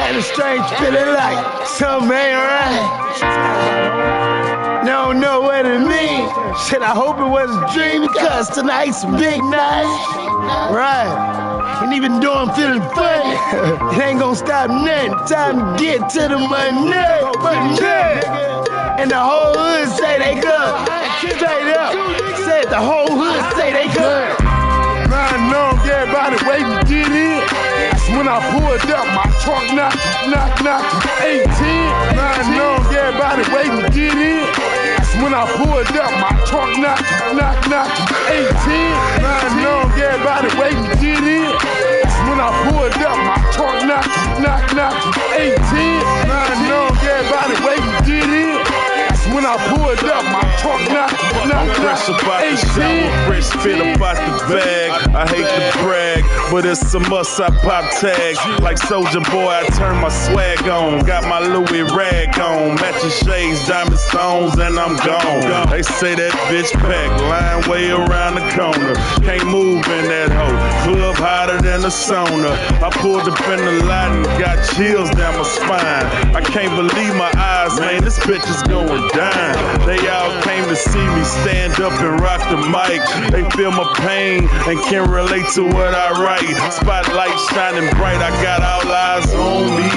Had a strange feeling like something ain't right. Don't know what it means. Shit, I hope it was a dream because tonight's a big night. Right. And even though I'm feeling funny, it ain't gonna stop nothing. Time to get to the money. And the whole hood say they good. Straight up. Said the whole hood say they good. I know everybody waiting to get in. That's when I pulled up, my trunk knock, 18. I know everybody waiting to get in. That's when I pulled up, my trunk knock, 18. I know everybody waiting to get in. That's when I pulled up, my trunk knock, 18. I know everybody waiting to get in. When I pulled up, my trunk knock, I'm fresh about the shower, fresh fit about the bag. I hate to brag, but it's a must. I pop tags like Soldier Boy. I turn my swag on, got my Louis rag on, matching shades, diamond stones, and I'm gone. They say that bitch packed, line way around the corner. Can't move in that hoe, club hotter than a sauna. I pulled up in the lot and got chills down my spine. I can't believe my eyes, man. This bitch is going down. They all came to see me stand up and rock the mic. They feel my pain and can relate to what I write. Spotlight shining bright, I got all eyes on me.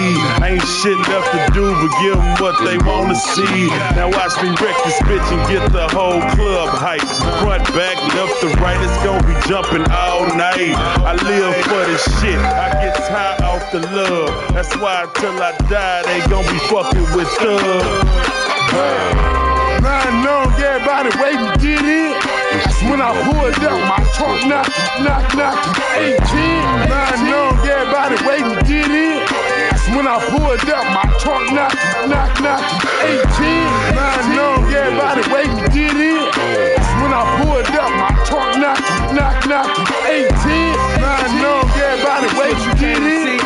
Ain't shit left to do but give them what they wanna see. Now watch me wreck this bitch and get the whole club hype. Front, back, left to right, it's gonna be jumping all night. I live for this shit, I get high off the love. That's why till I die they gon' be fucking with thugs. I know everybody waiting to get in. That's when I pulled up, my trunk knock, 18. I know everybody waiting to get in. That's when I pulled up, my trunk knock, 18. I know everybody waiting to get in. That's when I pulled up, my trunk knock, 18. I know everybody waiting to get in.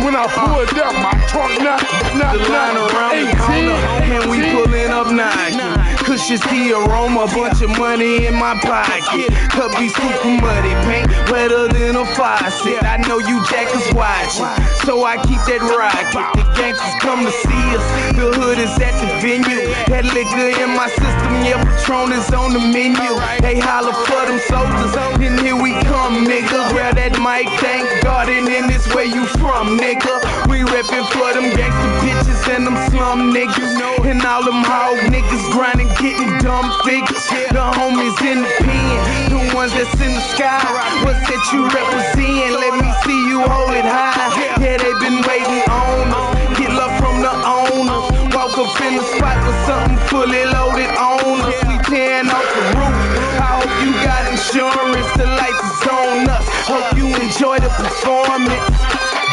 When I pulled up, my trunk knock, the line around 18. The corner, and we pulling up Nike. Cushions, the aroma, bunch of money in my pocket. Cup be super muddy, paint wetter than a faucet. I know you jackers watching, so I keep that rocket. The gangsters come to see us, the hood is at the venue. That liquor in my system, yeah, Patron is on the menu. They holler for them soldiers, and here we come, nigga. Grab that mic, thank God, and then this where you from, nigga. We reppin' for them gangsta bitches and them slum niggas. And all them hog niggas grinding, getting dumb figures. The homies in the pen, the ones that's in the sky. What's that you represent? Let me see you hold it high. Yeah, they been waiting on us. Get love from the owners. Walk up in the spot with something fully loaded on us. We tearing off the roof. I hope you got insurance. The lights is on us. Hope you enjoy the performance.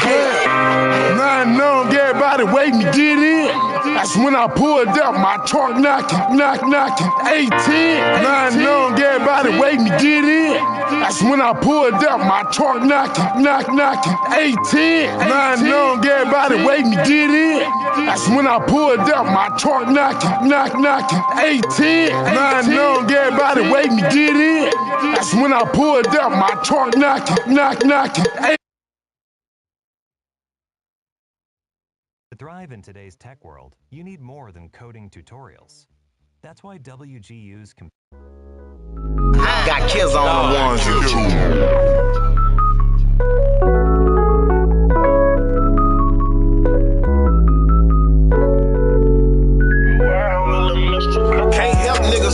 I know everybody waiting to get in. That's when I pulled up, my trunk knocking, 18. I know everybody waiting to get in. That's when I pulled up, my trunk knocking, 18. I know everybody waiting to get in. That's when I pulled up, my trunk knocking, 18. I know everybody waiting to get in. That's when I pulled up, my trunk knocking, 18. To thrive in today's tech world, you need more than coding tutorials. That's why WGU's got kids on the ones and twos.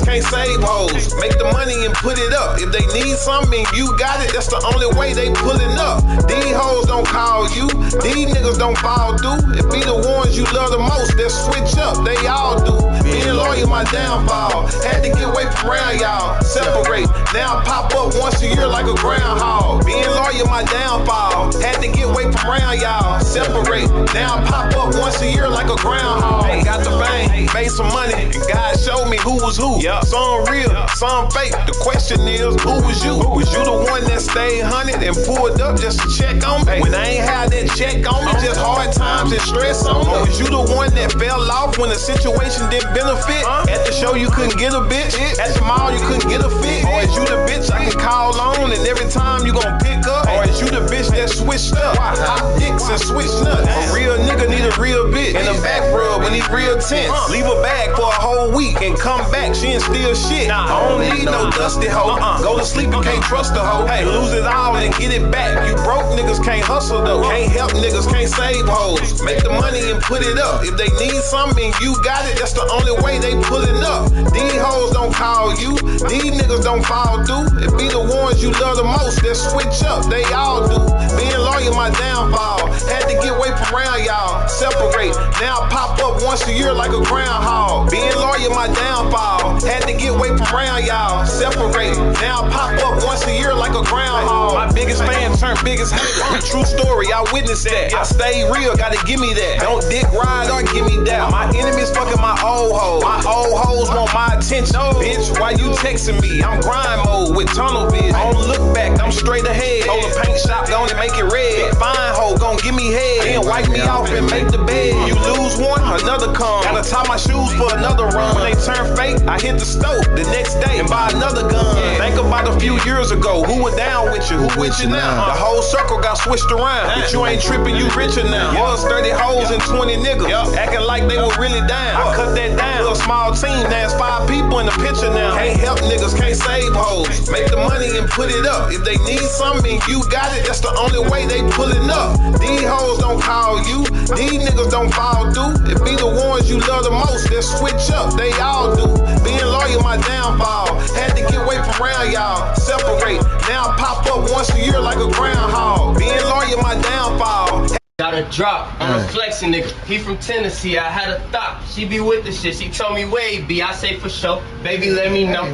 Can't save hoes. Make the money and put it up. If they need something and you got it, that's the only way they pulling up. These hoes don't call you. These niggas don't fall through. It be the ones you love the most that switch up. They all do. Being loyal, my downfall. Had to get away from around y'all. Separate. Now I pop up once a year like a groundhog. Being loyal, my downfall. Had to get away from around y'all. Separate. Now I pop up once a year like a groundhog. Got the fame, made some money, and God showed me who was who. Some real, some fake. The question is, who was you? Was you the one that stayed hunted and pulled up just to check on me? When I ain't had that check on me, just hard time vibes and stress on her? Is you the one that fell off when the situation didn't benefit? At the show you couldn't get a bitch, at the mall you couldn't get a fit? Or is you the bitch I can call on and every time you gon' pick up? Or is you the bitch that switched up, hot dicks and switch nuts? A real nigga need a real bitch and a back rub when he real tense. Leave her bag for a whole week and come back, she ain't still shit. I don't need no dusty hoe. Go to sleep, you can't trust the hoe. Hey, lose it all and get it back. You broke niggas can't hustle though. Can't help niggas, can't save hoes. Make the money and put it up. If they need something and you got it, that's the only way they pulling up. These hoes don't call you. These niggas don't fall through. It be the ones you love the most that switch up. They all do. Being loyal, my downfall. Had to get away from around y'all. Separate. Now pop up once a year like a groundhog. Being loyal, my downfall. Had to get away from around y'all. Separate. Now pop up once a year like a groundhog. My biggest fan turned biggest hater. True story, I witnessed that. I stay real, gotta give me that. Don't dick ride or give me that. My enemies fucking my old hoes. My old hoes want my attention. Bitch, why you texting me? I'm grind mode with tunnel vision. I don't look back, I'm straight ahead. Hold a paint shop, gonna make it red. Fine hoe, gon' give me head. Then wipe me off and make the bed. You lose one, another come. Gotta tie my shoes for another run. When they turn fake, I hit the stove the next day and buy another gun. Think about a few years ago, who was down with you? Who with you now? The whole circle got switched around. But you ain't tripping, you richer now. Was 30 hoes and 20 niggas. Acting like they were really down. I cut that down. Little small team, now it's 5 people in the picture now. Can't help niggas, can't save hoes. Make the money and put it up. If they need something and you got it, that's the only way they pulling up. These hoes don't call you. These niggas don't fall through. It be the ones you love the most that switch up. They all do. Being loyal, my downfall. Had to get away from around y'all. Separate. Now pop up once a year like a groundhog. Being loyal, my downfall. Got a drop on a flexing nigga. He from Tennessee. I had a thought. She be with the shit. She told me where he be. I say for sure. Baby, let me know.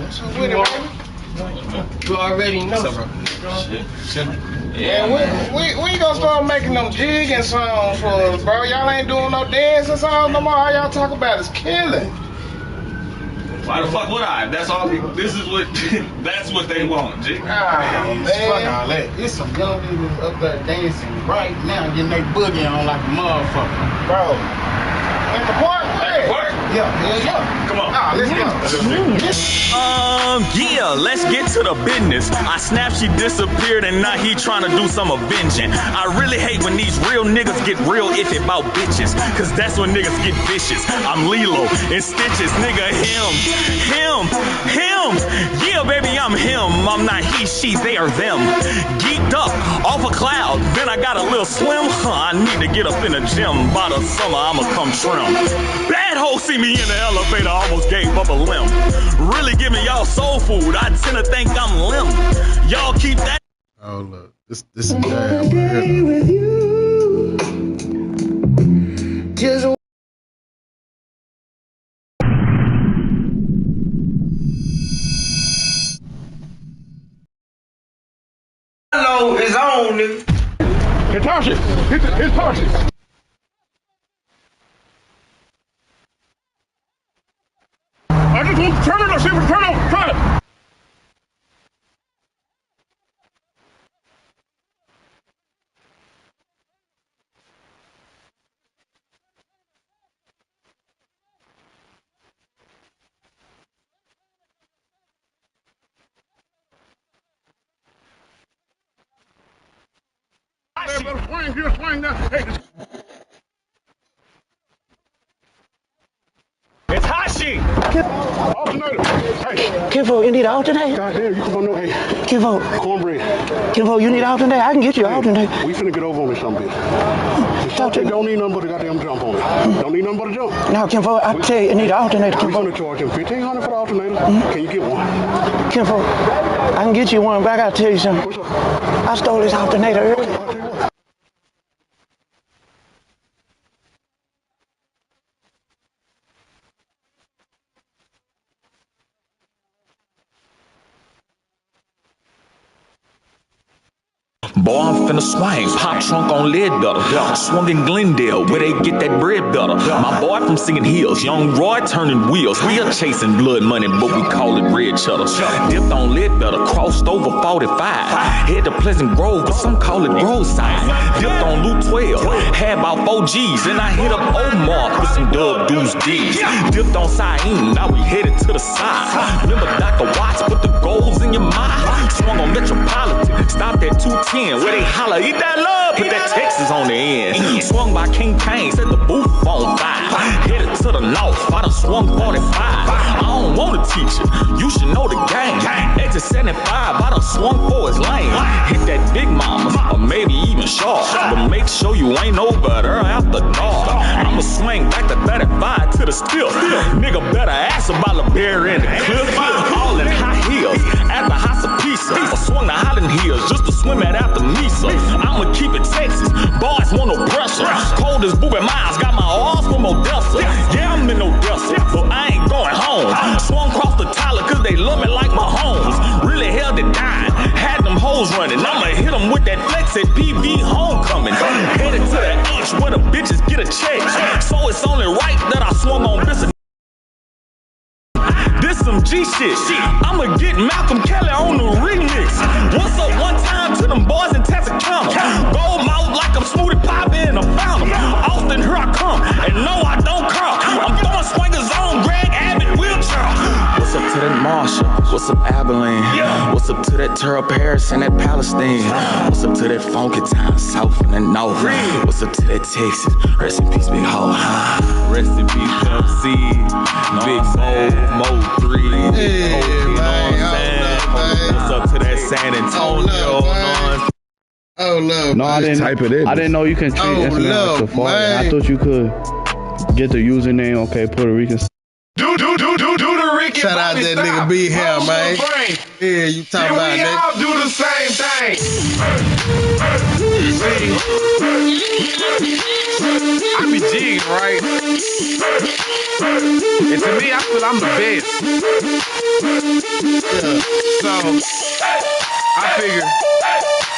You already know. Shit. Yeah, we gonna start making them jigging songs for us, bro. Y'all ain't doing no dancing songs no more. All y'all talk about is killing. Why the fuck would I? That's all. This is what. That's what they want, G. Oh, man. Fuck all that. It's some young niggas up there dancing right now, getting their boogie on like a motherfucker. Bro. In the park? At the park? Yeah. Come on. Nah, let's go. Yeah, let's get to the business. I snapped, she disappeared, and now he trying to do some avenging. I really hate when these real niggas get real iffy about bitches, cause that's when niggas get vicious. I'm Lilo in stitches, nigga, him. Yeah, baby, I'm him. I'm not he, she, they are them. Geeked up, off a cloud, then I got a little slim. I need to get up in the gym. By the summer, I'ma come trim. Bad hoe see me in the elevator, almost gave up a limb. Really giving y'all soul food, I tend to think I'm limb. Y'all keep that. Oh look, this is jam right here. With you. Just know his own nigga. Hitachi! Hitachi! I just want to turn it or see if it turn on. Try it! Swing here, swing there. Hey, It's Hashi. alternator. Hey. Kinfolk, you need an alternator? Goddamn, you come on, no, hey. Kinfolk. Cornbread. Kinfolk, you need an alternator? I can get you an alternator. We finna get over on this something. Don't need nothing but a goddamn jump on it. Don't need nothing but a jump. No, Kinfolk, I tell you, you need an alternator, We Kinfolk. finna charge him $1,500 for the alternator. Can you get one? Kinfolk, I can get you one, but I gotta tell you something. What's up? I stole this alternator earlier. I'll tell you what. Boy, I'm finna swing, pop trunk on lead better. Swung in Glendale, where they get that bread better. My boy from Singing Hills, young Roy turning wheels. We are chasing blood money, but we call it red cheddar. Dipped on lead better, crossed over 45. Head to Pleasant Grove, but some call it Grove-side. Dipped on Loop 12, had about 4 G's. Then I hit up Omar with some Dub Deuce D's. Dipped on Syene, now we headed to the side. Remember Dr. Watts, put the goals in your mind. Swung on Metropolitan, stopped at 210, where they holler, eat that love, put that Texas on the end. Swung by King Kane, set the booth on fire. Headed to the north, I done swung 45. I don't wanna teach you should know the game. Exit 75, I done swung for his lane. Hit that big mama, or maybe even short. But make sure you ain't over there after dark. I'ma swing back to 35 to the still. Nigga better ask about the bear in the cliff. All in high heels, at the Hossa Pizza. I swung the Highland Hills just to swim at after Mesa. I'ma keep it Texas, boys want no pressure. Cold as Booby Miles, got my arms from Odessa. Yeah, I'm in Odessa, but I ain't going home. Swung across the Tyler cause they love me like my homes. Really held it down, had them hoes running. I'ma hit them with that flex at PV Homecoming. Headed to the H where the bitches get a check. So it's only right that I swung on this. This some G shit. I'ma get Malcolm Kelly on the remix. What's up one time to them boys in Texarkana? Gold mouth like I'm Smoothie Pop in a fountain. Austin, here I come, and no, I don't come. I'm throwing swingers on Greg Abbott wheelchair. What's up to that Marshall? What's up Abilene? What's up to that Terrell Paris and that Palestine? What's up to that funky town south and the north? What's up to that Texas? Rest in peace, big hoe. Rest in peace, Pimp C. Big Mo 3. Yeah, What's up to that San Antonio? Oh, love. No, I didn't know you can change Instagram like Safari. I thought you could get the username. Okay, Puerto Rican. Do the Ricky Shout out that nigga B here, man. Yeah, you talking about we nigga. all do the same thing. I be jigging, right? And to me, I feel I'm the best. So, I figure,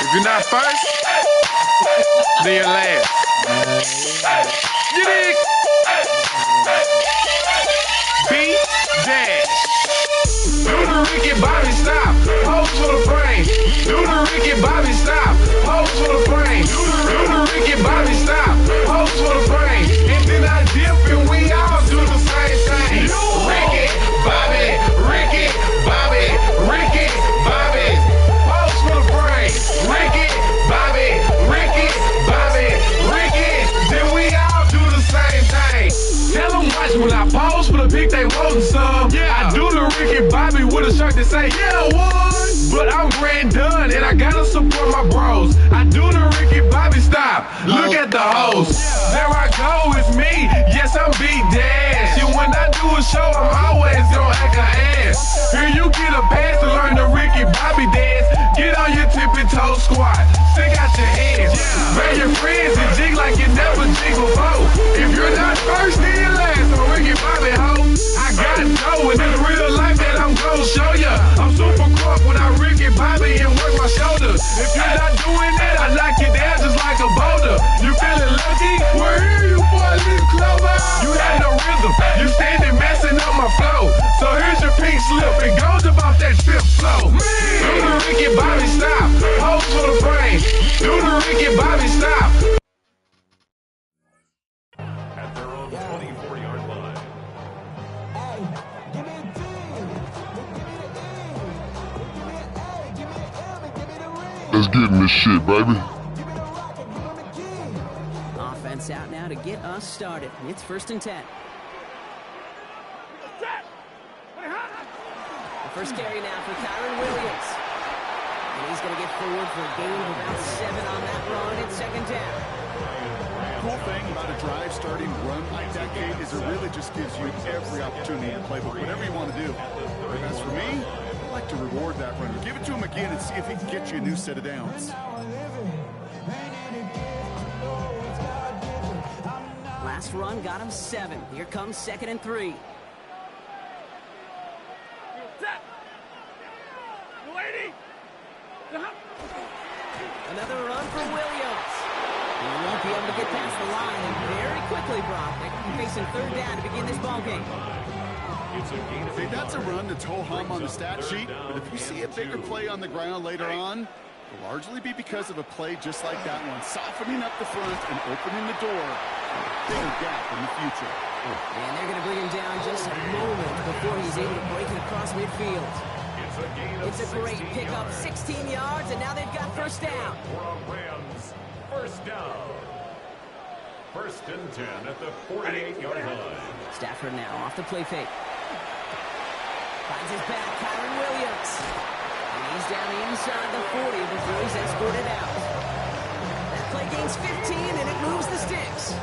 if you're not first, then you're last. You dig? B dash. Do the Ricky Bobby stop. Pose for the frame. Do the Ricky Bobby stop. Pose for the frame. Do the Ricky Bobby stop. Pose for the frame. And then I dip and we all do the same thing. Ricky Bobby, Ricky Bobby, Ricky Bobby. Pose for the frame. Ricky Bobby, Ricky Bobby, Ricky. Then we all do the same thing. Tell them watch when I pose for the pic they wantin' some. I do the Ricky Bobby with a shirt that say yeah one. But I'm grand done and I gotta support my bros. I do the Ricky Bobby stop. Look at the host. There I go, it's me. Yes, I'm Big Dash. And when I do a show, I'm always gonna act an ass. Here you get a pass to learn the Ricky Bobby dance. Get on your tippy toe squat. Stick out your hands. Grab your friends and jig like you never jigged before. If you're not first, then you're last. So Ricky Bobby, ho. I got dough and it's real life that I'm gonna show ya. I'm super crunk when I Ricky Bobby and work my shoulders. If you're not doing that, I knock you down just like a boulder. You feeling lucky? We're here, you boy, little clover. You have no rhythm. You standing messing up my flow. So here's your pink slip. It goes about that fifth flow. Do the Ricky Bobby stop. Pose for the frame. Do the Ricky Bobby stop. At their own 24-yard line. Let's get in this shit, baby. Offense out now to get us started. It's 1st and 10. The first carry now for Kyron Williams. And he's going to get forward for a gain of about 7 on that run. It's 2nd down. Cool thing about a drive starting run like that, Kate, is it really just gives you every opportunity in playbook, whatever you want to do. But as for me, I like to reward that runner. Give it to him again and see if he can get you a new set of downs. Last run got him 7. Here comes 2nd and 3. Another Brock. They're going to be facing third down to begin this ball game. See, that's a run that's ho-hum on the stat sheet, but if you see a bigger play on the ground later on, it'll largely be because of a play just like that one, softening up the front and opening the door for a bigger gap in the future. And they're going to bring him down just a moment before he's able to break it across midfield. It's a great pickup, 16 yards, and now they've got first down. First down. First and 10 at the 48-yard line. Stafford now off the play fake. Finds his back, Kyron Williams. And he's down inside the 40 before he's escorted out. That play gains 15, and it moves the sticks.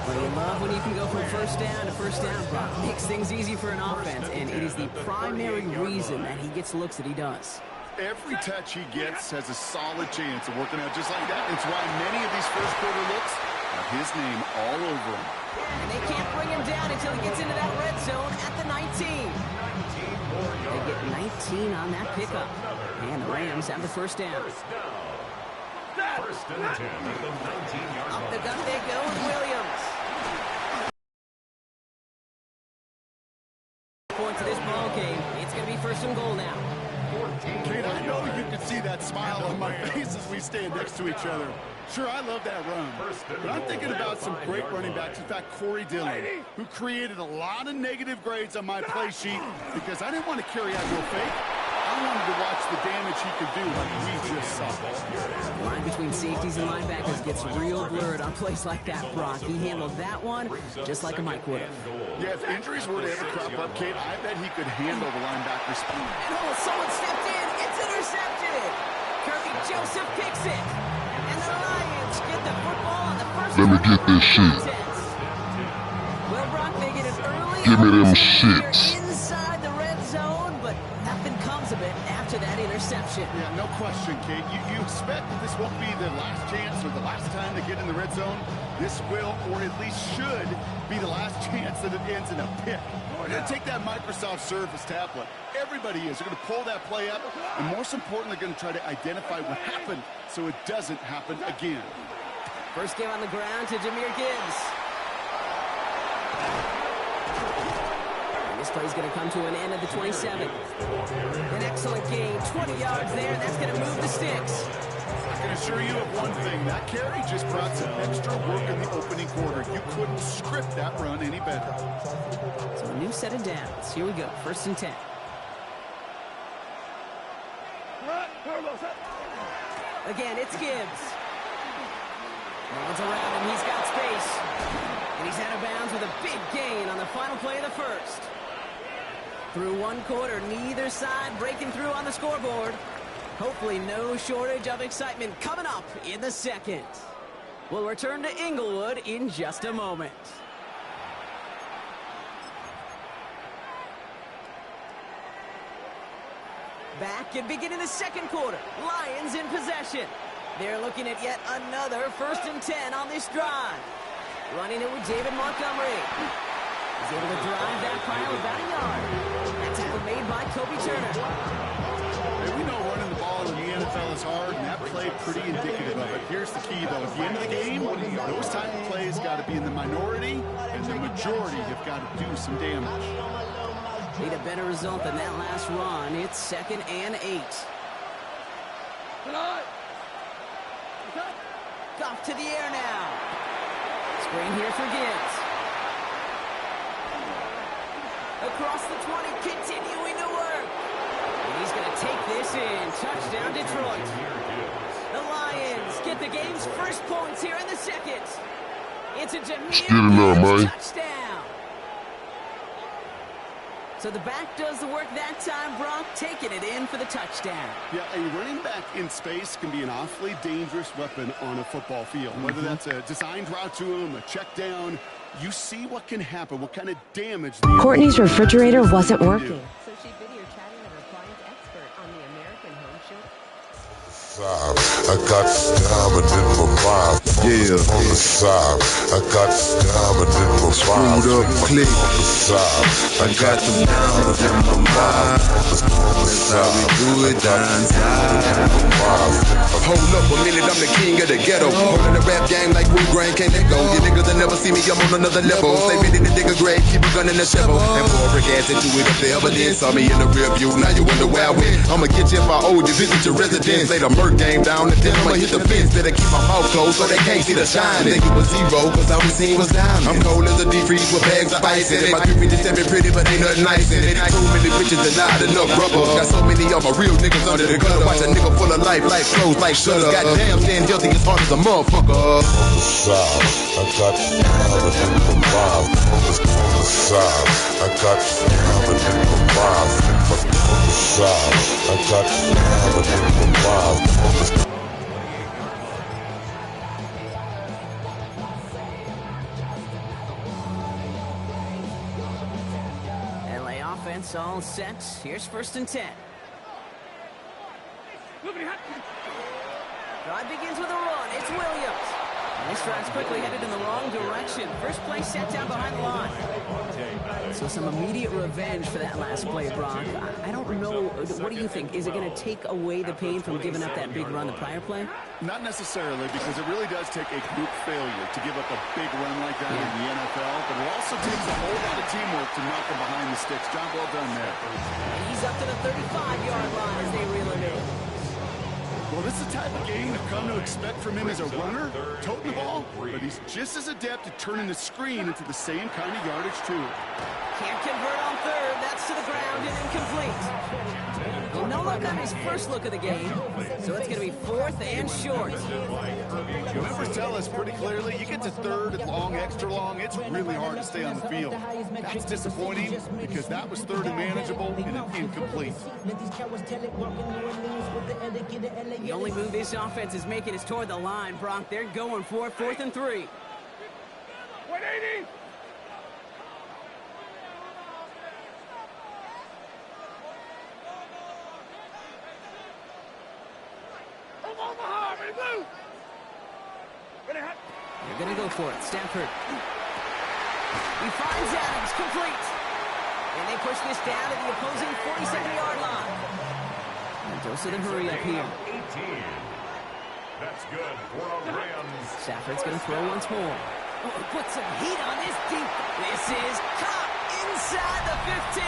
Well, you love when you can go from first down to first down, Brock. Makes things easy for an offense, and it is the primary reason that he gets looks that he does. Every touch he gets has a solid chance of working out just like that. It's why many of these first quarter looks have his name all over them. And they can't bring him down until he gets into that red zone at the 19. They get 19 on that pickup. And the Rams have the first down. First and 10 at the 19-yard line. Up the gut they go with Williams. Point to this ball game. It's going to be first and goal now. Kate, I know you can see that smile on my face as we stand next to each other. Sure, I love that run, but I'm thinking about some great running backs. In fact, Corey Dillon, who created a lot of negative grades on my play sheet because I didn't want to carry out no fake. I wanted to watch the damage he could do like we just saw. The line between safeties and linebackers gets real blurred on plays like that, Brock. He handled that one just like a Mike would have. Yeah, if injuries were to ever crop up, Kate, I bet he could handle the linebacker speed. And oh, someone stepped in. It's intercepted. Kirby Joseph kicks it. And the Lions get the football on the first. Let me get this shit. Well, Brock, they get it early. Give me them shits. Inside the red zone, but nothing comes of it after that interception. Yeah, no question, Kate. You expect that this won't be the last chance or the last time to get in the red zone. This will, or at least should, be the last chance that it ends in a pick. We're going to take that Microsoft Surface tablet. Everybody is. They're going to pull that play up, and most importantly, they're going to try to identify what happened so it doesn't happen again. First game on the ground to Jahmyr Gibbs. This play is going to come to an end at the 27. An excellent gain, 20 yards there, and that's going to move the sticks. I can assure you of one thing, that carry just brought some extra work in the opening quarter. You couldn't script that run any better. So a new set of downs. Here we go, first and 10. Again, it's Gibbs. No one's around him, he's got space. And he's out of bounds with a big gain on the final play of the first. Through one quarter, neither side breaking through on the scoreboard. Hopefully no shortage of excitement coming up in the second. We'll return to Inglewood in just a moment. Back and beginning the second quarter. Lions in possession. They're looking at yet another first and 10 on this drive. Running it with David Montgomery. He's able to drive that pile about a yard. That tackle made by Kobe Turner. Hey, we know running the ball in the NFL is hard, and that play pretty indicative of it. Here's the key, though. At the end of the game, those type of plays got to be in the minority, and the majority have got to do some damage. Need a better result than that last run. It's 2nd and 8. Off to the air now. Screen here for Gibbs. Across the 20, continuing to work. And he's going to take this in. Touchdown, Detroit. The Lions get the game's first points here in the second. It's a Jahmyr Gibbs touchdown. So the back does the work that time, Brock, taking it in for the touchdown. Yeah, a running back in space can be an awfully dangerous weapon on a football field. Whether that's a designed route to him, a check down, you see what can happen, what kind of damage. Courtney's refrigerator wasn't working. So she video chatting with her client's expert on the American Home Show. I got diamond in my mouth. Yeah. On the side. I got diamond in my mouth. Screwed up click. On the side. I got some diamonds in my mouth. That's how we do it down south. Hold up a minute, I'm the king of the ghetto. Holding the rap game like Wu Grain, can't let go. You niggas will never see me, I'm on another level. Stay ready to dig a grave, keep a gun in the shovel. And pour a brick ass into it if they ever did. Saw me in the rear view, now you wonder where I went. I'ma get you if I owe you, visit your residence. Lay the murk game down, and then I'ma hit the fence. Better keep my mouth closed so they can't see the shine. Think it was zero, cause all we seen was diamond. I'm cold as a deep freeze with bags of ice in it. My 3 minutes have been pretty, but ain't nothing nice in it. Too many bitches and not enough rubber. Got so many of my real niggas under the gutter. Watch a nigga full of life closed like shutters. Goddamn, staying healthy as hard as a motherfucker. On the side, I got diamond in my mouth. On the side, I got diamond in my mouth. On the side, I got diamond in my mouth. LA offense all set. Here's 1st and 10. Drive begins with a run. It's Williams. And this drive's quickly headed in the wrong direction. First play set down behind the line. So some immediate revenge for that last play, Brock. I don't know. What do you think? Is it going to take away the pain from giving up that big run the prior play? Not necessarily, because it really does take a group failure to give up a big run like that in the NFL, but it also takes a whole lot of teamwork to knock them behind the sticks. Job well done there. And he's up to the 35-yard line as they reel him in. Well, this is the type of game you've come to expect from him as a runner, toting the ball, but he's just as adept at turning the screen into the same kind of yardage, too. Can't convert on third. That's to the ground and incomplete. Well, no luck on his first look of the game, so it's going to be 4th and short. The members tell us pretty clearly, you get to third and long, extra long, it's really hard to stay on the field. That's disappointing because that was third and manageable and an incomplete. The only move this offense is making is toward the line, Brock. They're going for it, 4th and 3. 180. They're going to go for it. Stafford. He finds Adams, complete. And they push this down to the opposing 47-yard line. Mendoza to hurry up here. 18. That's good for a Rams. Stafford's going to throw once more. Oh, put some heat on this deep. This is caught inside the 15.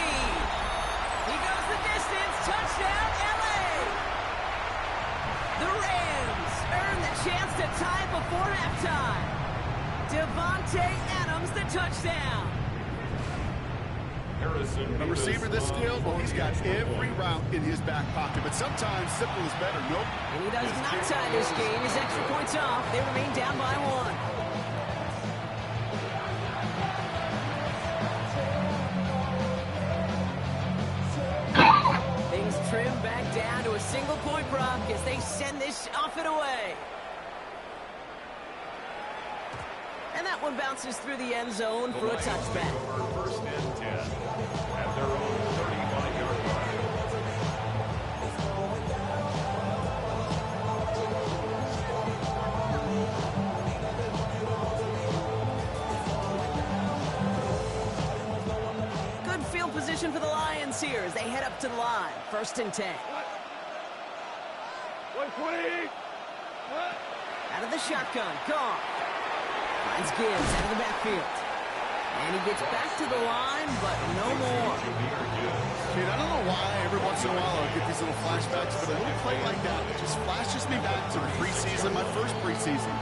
He goes the distance. Touchdown, LA. The Rams earn the chance to tie before halftime. Devontae Adams, the touchdown. A receiver this skilled, well, he's got every route in his back pocket, but sometimes simple is better. Nope. And he does not tie this game. His extra points off. They remain down by 1. Things trim back down to a single-point Brock as they send this off and away. And that one bounces through the end zone for a touchback. 1st and 10 at their own 35-yard line. Good field position for the Lions here as they head up to the line. 1st and 10. 120. Out of the shotgun. Gone. Finds Gibbs out of the backfield. And he gets back to the line, but no more. Dude, I don't know why every once in a while I'll get these little flashbacks, but a little play like that just flashes me back to the preseason, my first preseason.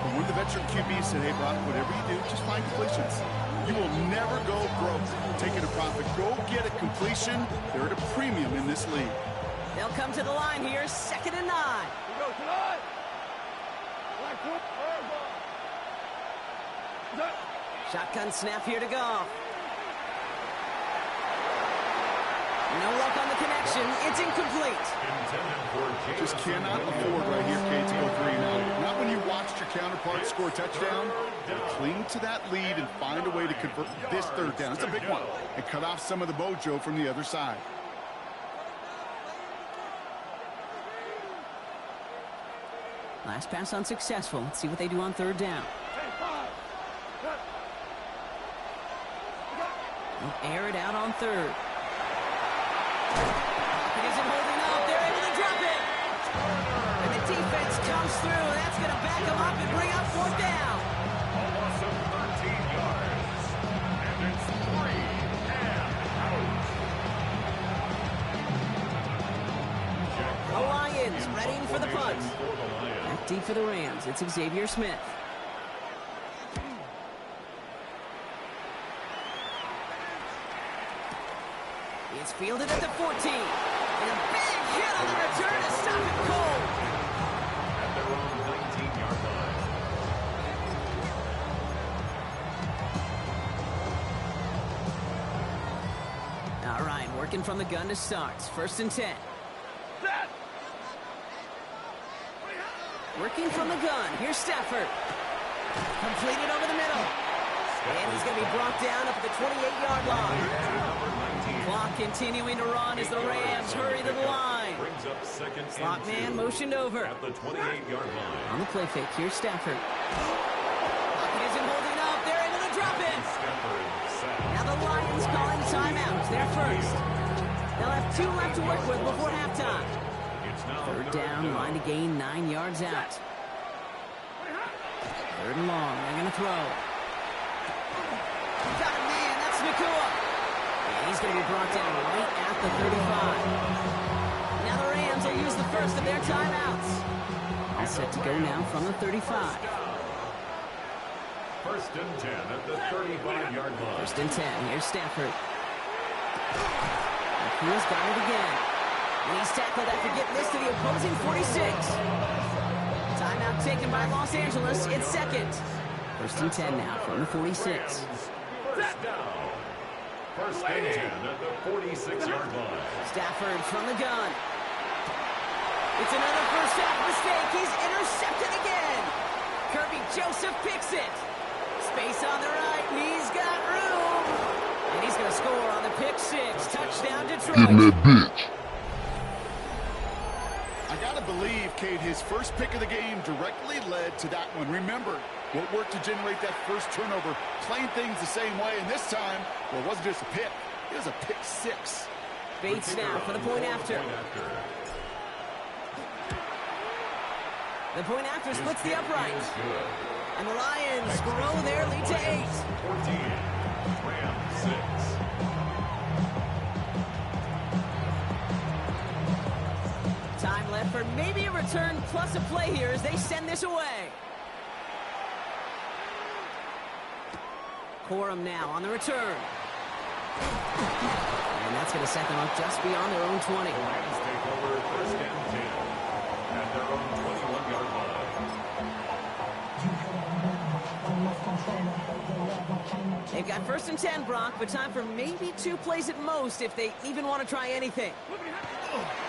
When one of the veteran QBs said, hey, Brock, whatever you do, just find completions. You will never go broke taking a profit. Go get a completion. They're at a premium in this league. They'll come to the line here, 2nd and 9. Shotgun snap here to Goff. No luck on the connection. It's incomplete. Just cannot afford right here, Kate, to go 3 and out. Not when you watched your counterpart score a touchdown. Cling to that lead and find a way to convert this 3rd down. It's a big one. And cut off some of the mojo from the other side. Last pass unsuccessful. Let's see what they do on third down. They'll air it out on third. It isn't holding up. They're able to drop it. And the defense comes through. That's going to back them up and bring up fourth down. A loss of 13 yards. And it's 3 and out. The Lions readying for the punt. Back deep for the Rams. It's Xavier Smith. It's fielded at the 14. And a big hit on the return to stop it cold. At their own 19-yard line. All right, working from the gun to start. First and 10. Working from the gun. Here's Stafford. Completed over the middle. And he's going to be brought down up at the 28-yard line. Clock continuing to run as the Rams hurry to the line. Slot man motioned over. At the 28-yard line. On the play fake, here's Stafford. Pocket isn't holding up. They're able to drop it. Now the Lions calling timeouts. They're first. They'll have 2 left to work with before halftime. Third down, line to gain 9 yards out. Third and long, they're going to throw. Got a man, that's Nakua. And he's going to be brought down right at the 35. Now the Rams will use the first of their timeouts. All set to go now from the 35. First and 10 at the 35-yard line. First and 10, here's Stafford. Nakua's got it again. And he's tackled after getting this to the opposing 46. Timeout taken by Los Angeles. It's second. First and 10 now from the 46. First down. First and 10 at the 46-yard line. Stafford from the gun. It's another first half mistake. He's intercepted again. Kirby Joseph picks it. Space on the right. He's got room. And he's going to score on the pick six. Touchdown Detroit. I gotta believe, Kate, his first pick of the game directly led to that one. Remember, what worked to generate that first turnover, playing things the same way, and this time, well, it wasn't just a pick, it was a pick six. Bates now for the point after. The point after splits the upright. And the Lions grow their lead to 8. 14, Rams 6. Time left for maybe a return plus a play here as they send this away. Corum now on the return. And that's going to set them up just beyond their own 20. The Lions take over first and 10 at their own 21-yard line. They've got first and 10, Brock, but time for maybe 2 plays at most if they even want to try anything.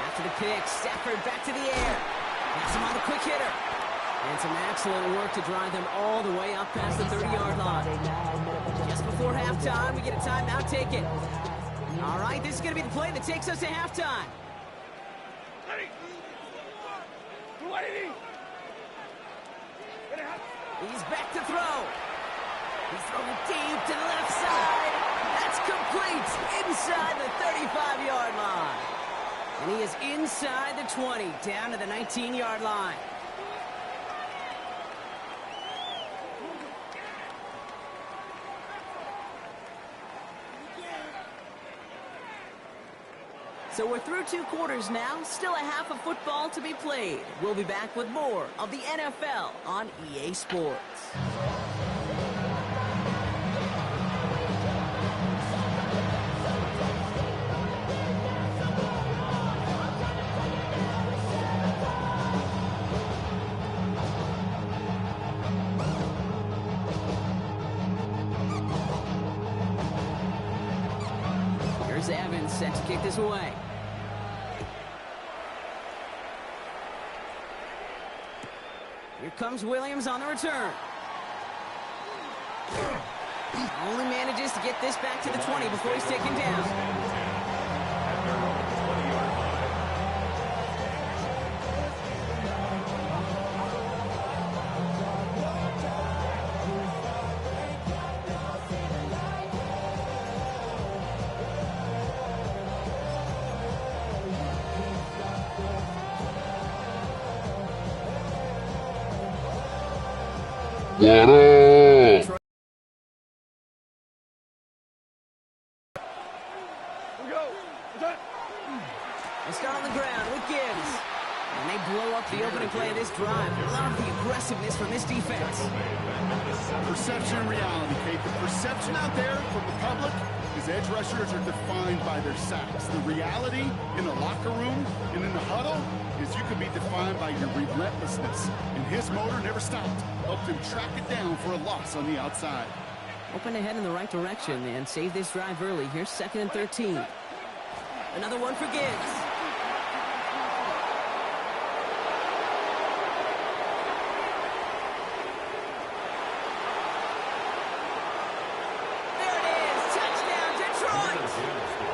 After the pick, Stafford back to the air. That's him on the quick hitter. And some excellent work to drive them all the way up past the 30-yard line. Just before halftime, we get a timeout taken. All right, this is going to be the play that takes us to halftime. He's back to throw. He's throwing deep to the left side. That's complete inside the 35-yard line. And he is inside the 20, down to the 19-yard line. So we're through 2 quarters now, still a half of football to be played. We'll be back with more of the NFL on EA Sports. Here's Evans set to kick this away. Here comes Williams on the return. Only manages to get this back to the 20 before he's taken down. What up? They start on the ground with Gibbs. And they blow up the opening play of this drive. Love the aggressiveness from this defense. Perception and reality, Kate. The perception out there from the public is edge rushers are defined by their sacks. The reality in the locker room and in the huddle is you can be defined by your relentlessness. And his motor never stopped. Helped him track it down for a loss on the outside. Open ahead in the right direction and save this drive early. Here's 2nd and 13. Another one for Gibbs.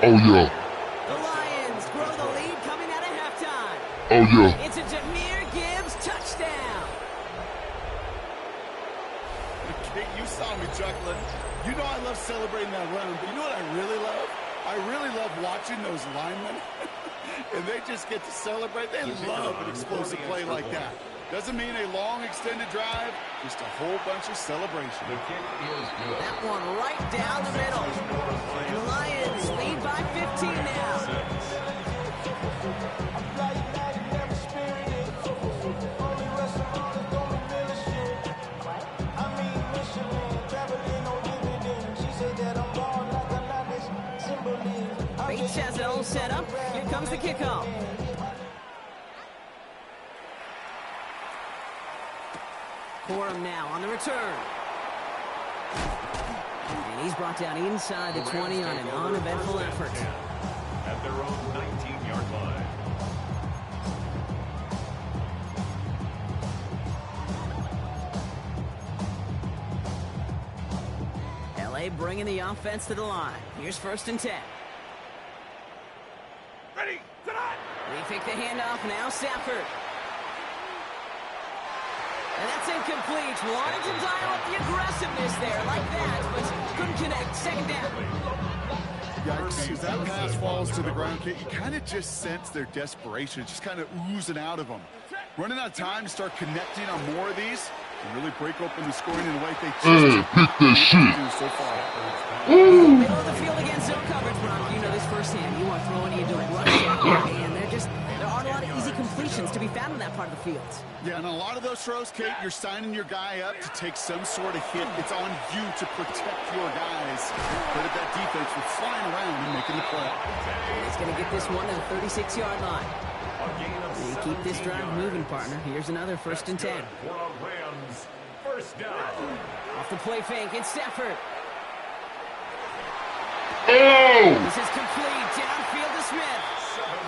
Oh, yeah. The Lions grow the lead coming out of halftime. Oh, yeah. It's a Jahmyr Gibbs touchdown. Kate, you saw me chuckling. You know I love celebrating that run, but you know what I really love? I really love watching those linemen. And they just get to celebrate. They love an explosive play like that. Doesn't mean a long extended drive, just a whole bunch of celebration. That one right down the middle. And the Lions lead by 15 now. Bates has it all set up. Here comes the kickoff. Corum now on the return. And he's brought down inside the 20 on an uneventful effort. At their own 19-yard line. LA bringing the offense to the line. Here's 1st and 10. Ready, tonight. They fake the handoff now, Stafford. And that's incomplete. Wanted to dial up the aggressiveness there like that, but couldn't connect. 2nd down. Yeah, as that pass falls to the ground, Kate, you kind of just sense their desperation. It's just kind of oozing out of them. Running out of time to start connecting on more of these and really break open the scoring in a way they just pick that shit. do so far. Middle of the field against zone coverage, Brock. You know this firsthand. You are throwing into a rush and there aren't a lot of easy completions to be found in that part of the field. Yeah, and a lot of those throws, Kate, you're signing your guy up to take some sort of hit. It's on you to protect your guys. But if that defense was flying around and making the play. He's going to get this one to the 36-yard line. They keep this drive moving, partner. Here's another 1st and 10. Rams, 1st down. Off the play fake, it's Stafford. Oh! This is complete. Downfield to Smith.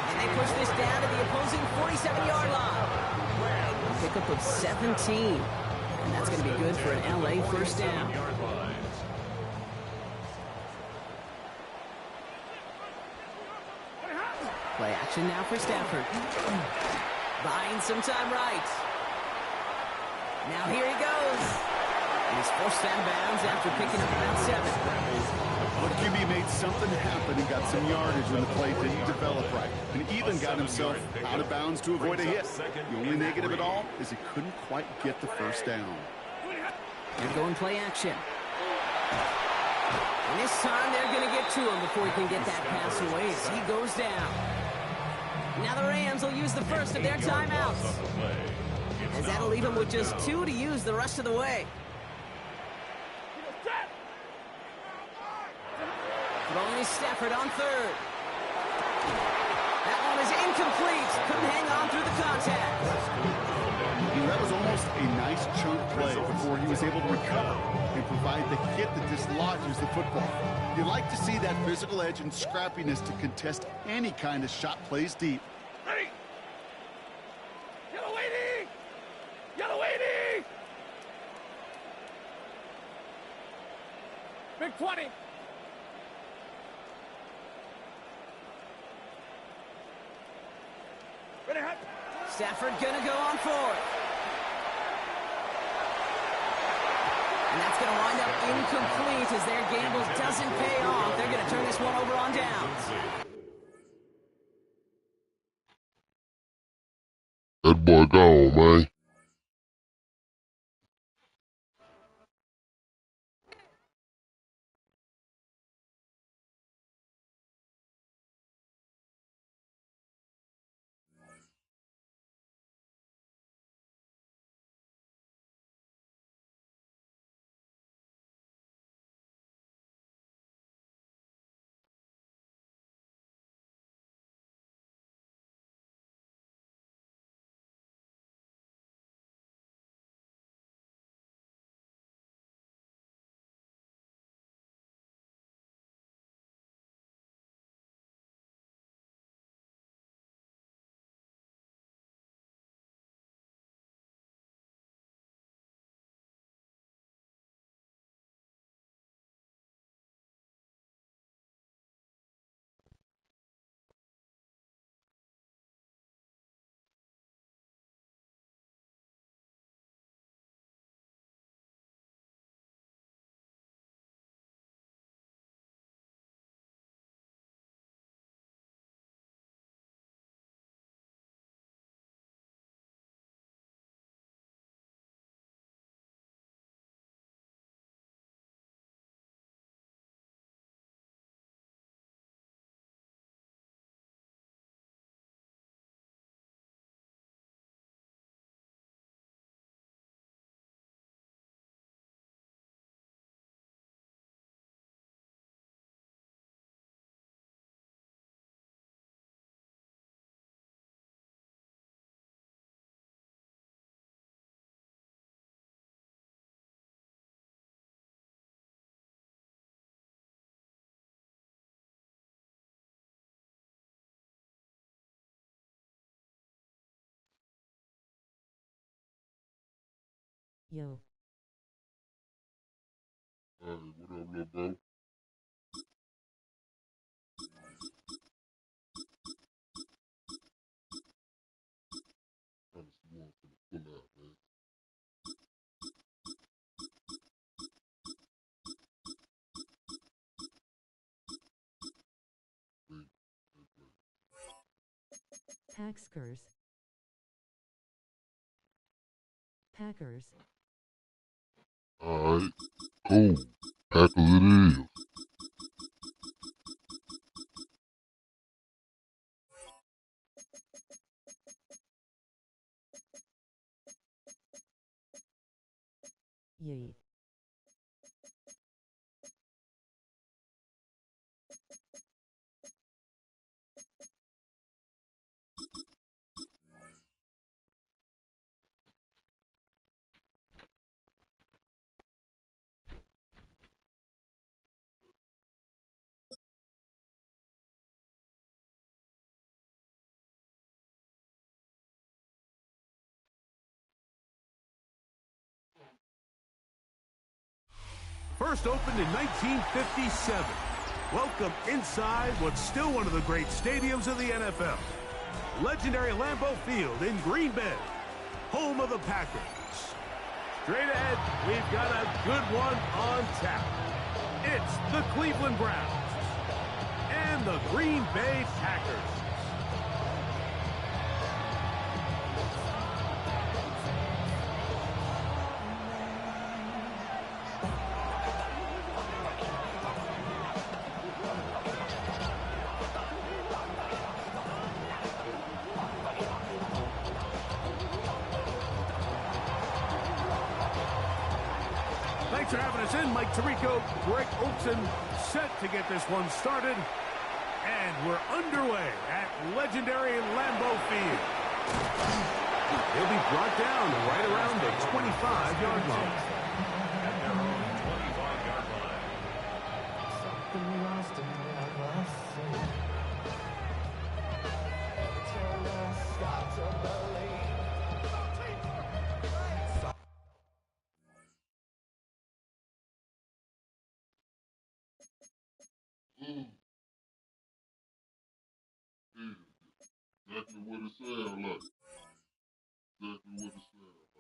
And they push this down to the opposing 47-yard line. A pickup of 17. And that's going to be good for an LA 1st down. Play action now for Stafford. Buying some time right. Now here he goes. And he's forced out of bounds after picking up about 7. But QB made something happen and got some yardage when the play didn't develop right. And even got himself out of bounds to avoid a hit. The only negative at all is he couldn't quite get the 1st down. They're going play action. And this time they're going to get to him before he can get that pass away as he goes down. Now the Rams will use the first of their timeouts. As that'll leave them with just 2 to use the rest of the way. Throwing is Stafford on 3rd. That one is incomplete. Couldn't hang on through the contact. That was almost a nice chunk play before he was able to recover and provide the hit that dislodges the football. You like to see that physical edge and scrappiness to contest any kind of shot plays deep. Ready. Yellow lady. Yellow lady. Big 20. Stafford gonna go on 4th. And that's gonna wind up incomplete as their gamble doesn't pay off. They're gonna turn this one over on downs. That boy gone, man. Yo. What up, little bro? Pull out, man. Packers. Packers. Alright, cool. Packers it is. Yay. First opened in 1957. Welcome inside what's still one of the great stadiums of the NFL. Legendary Lambeau Field in Green Bay, home of the Packers. Straight ahead, we've got a good one on tap. It's the Cleveland Browns and the Green Bay Packers. Thanks for having us in, Mike Tirico, Greg Oakson, set to get this one started. And we're underway at legendary Lambeau Field. He'll be brought down right around the 25-yard line. At their own 25-yard line. Something lost in my soul. Till I start to believe. Exactly what it sounds like. Exactly what it sounds like.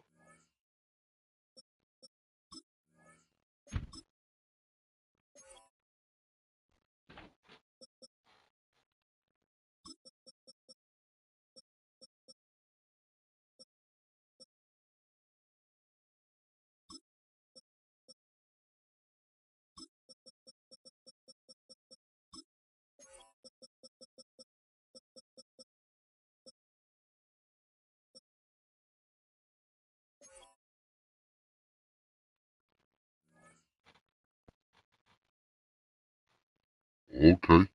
Okay.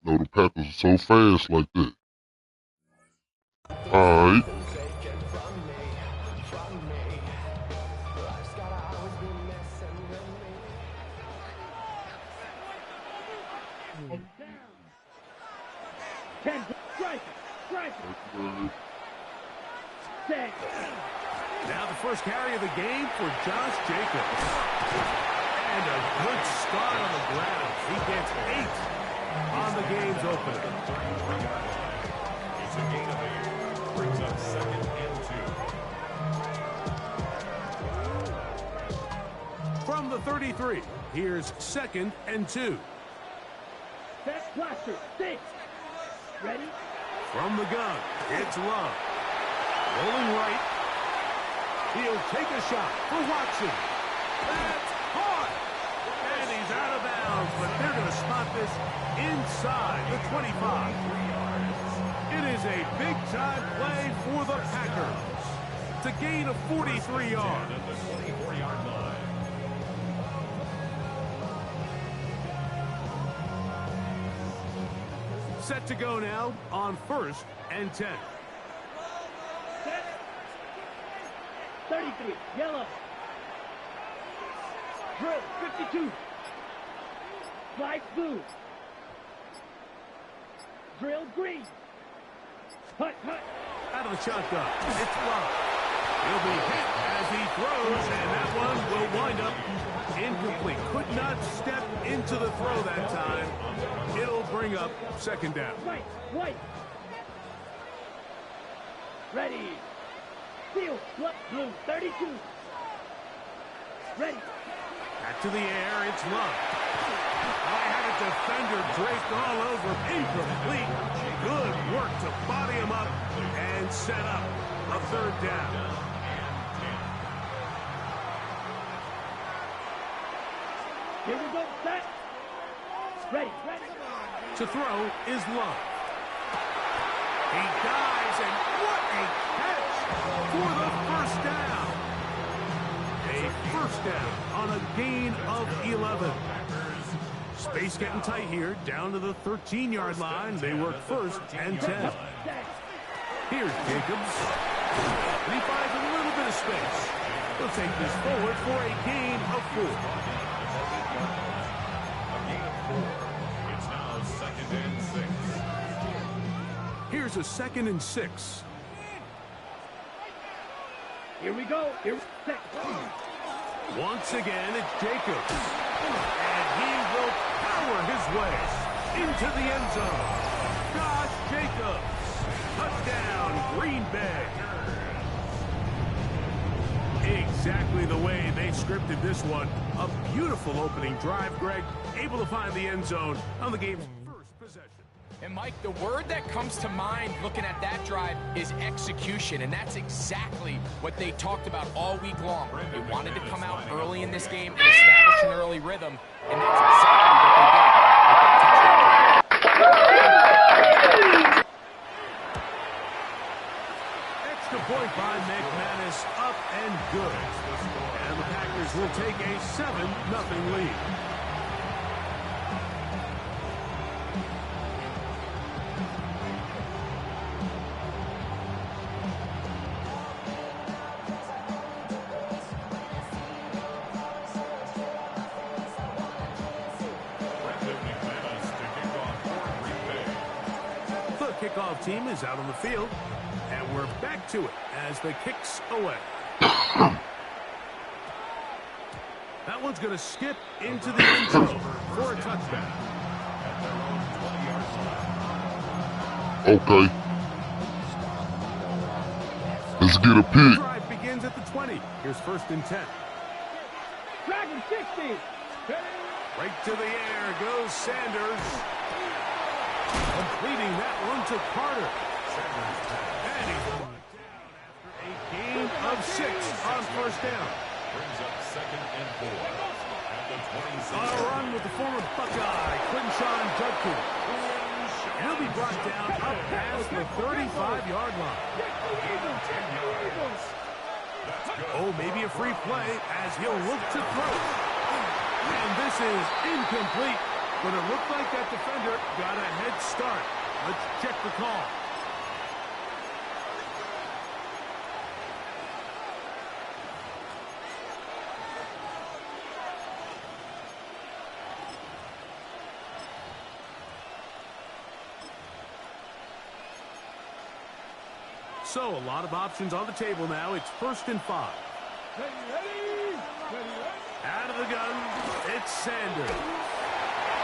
No, the Packers are so fast like that. Alright. Now the first carry of the game for Josh Jacobs. And a good start on the ground. He gets 8 on the game's opener. It's a gain of 8. Brings up 2nd and 2. From the 33, here's 2nd and 2. Set blaster, 6. Ready? From the gun, it's Love. Rolling right. He'll take a shot for Watson. That's caught. And he's out of bounds, but they're going to spot this inside the 25. It is a big-time play for the Packers. It's a gain of 43 yards. At the 24-yard line. Set to go now on 1st and 10. 33, yellow. Drill, 52. Flight blue. Drill green. Hut, hut. Out of the shotgun, it's Love. He'll be hit as he throws, and that one will wind up incomplete. Could not step into the throw that time. It'll bring up second down. White. Ready. Field. Blue. 32. Ready. Back to the air. It's Love. I had a defender draped all over. Incomplete. Good work to body him up and set up a third down. Here we go. Set. Ready. To throw is Love. He dives, and what a catch for the first down. A first down on a gain of 11. Space getting tight here, down to the 13-yard line. They work first and 10. Here's Jacobs. And he finds a little bit of space. He'll take this forward for a gain of 4. It's now 2nd and 6. Here's a 2nd and 6. Here we go. Once again, it's Jacobs. And he will power his way into the end zone. Josh Jacobs. Touchdown, Green Bay. Exactly the way they scripted this one. A beautiful opening drive, Greg. Able to find the end zone on the game's first possession. And Mike, the word that comes to mind looking at that drive is execution, and that's exactly what they talked about all week long. They wanted to come out early in this game and establish an early rhythm, and that's exactly what they did with that touchdown. Extra point by McManus, up and good. And the Packers will take a 7-0 lead. Kickoff team is out on the field, and we're back to it as the kick's away. That one's going to skip into the end zone for a touchdown. Okay. Let's get a pick. The drive begins at the 20. Here's 1st and 10. Dragon 60. Right to the air goes Sanders. Completing that one to Carter. And he's brought down after a gain of 6 on first down. Brings up 2nd and 4. At the 26. On a run with the former Buckeye, Quinshawn Judkins. He'll be brought down up past the 35-yard line. Oh, maybe a free play as he'll look to throw. And this is incomplete. But it looked like that defender got a head start. Let's check the call. So a lot of options on the table now. It's 1st and 5. Out of the gun, it's Sanders.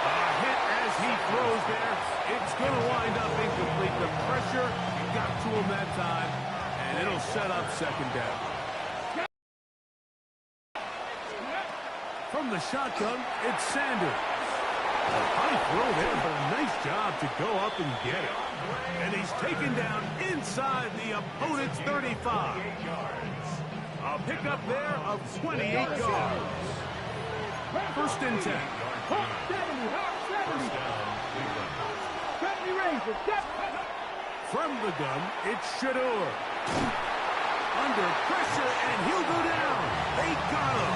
A hit as he throws there. It's going to wind up incomplete. The pressure got to him that time, and it'll set up 2nd down. From the shotgun, it's Sanders. A high throw there, but a nice job to go up and get it. And he's taken down inside the opponent's 35. A pickup there of 28 yards. 1st and 10. From the gun, it's Shador. Under pressure, and he'll go down. They got him.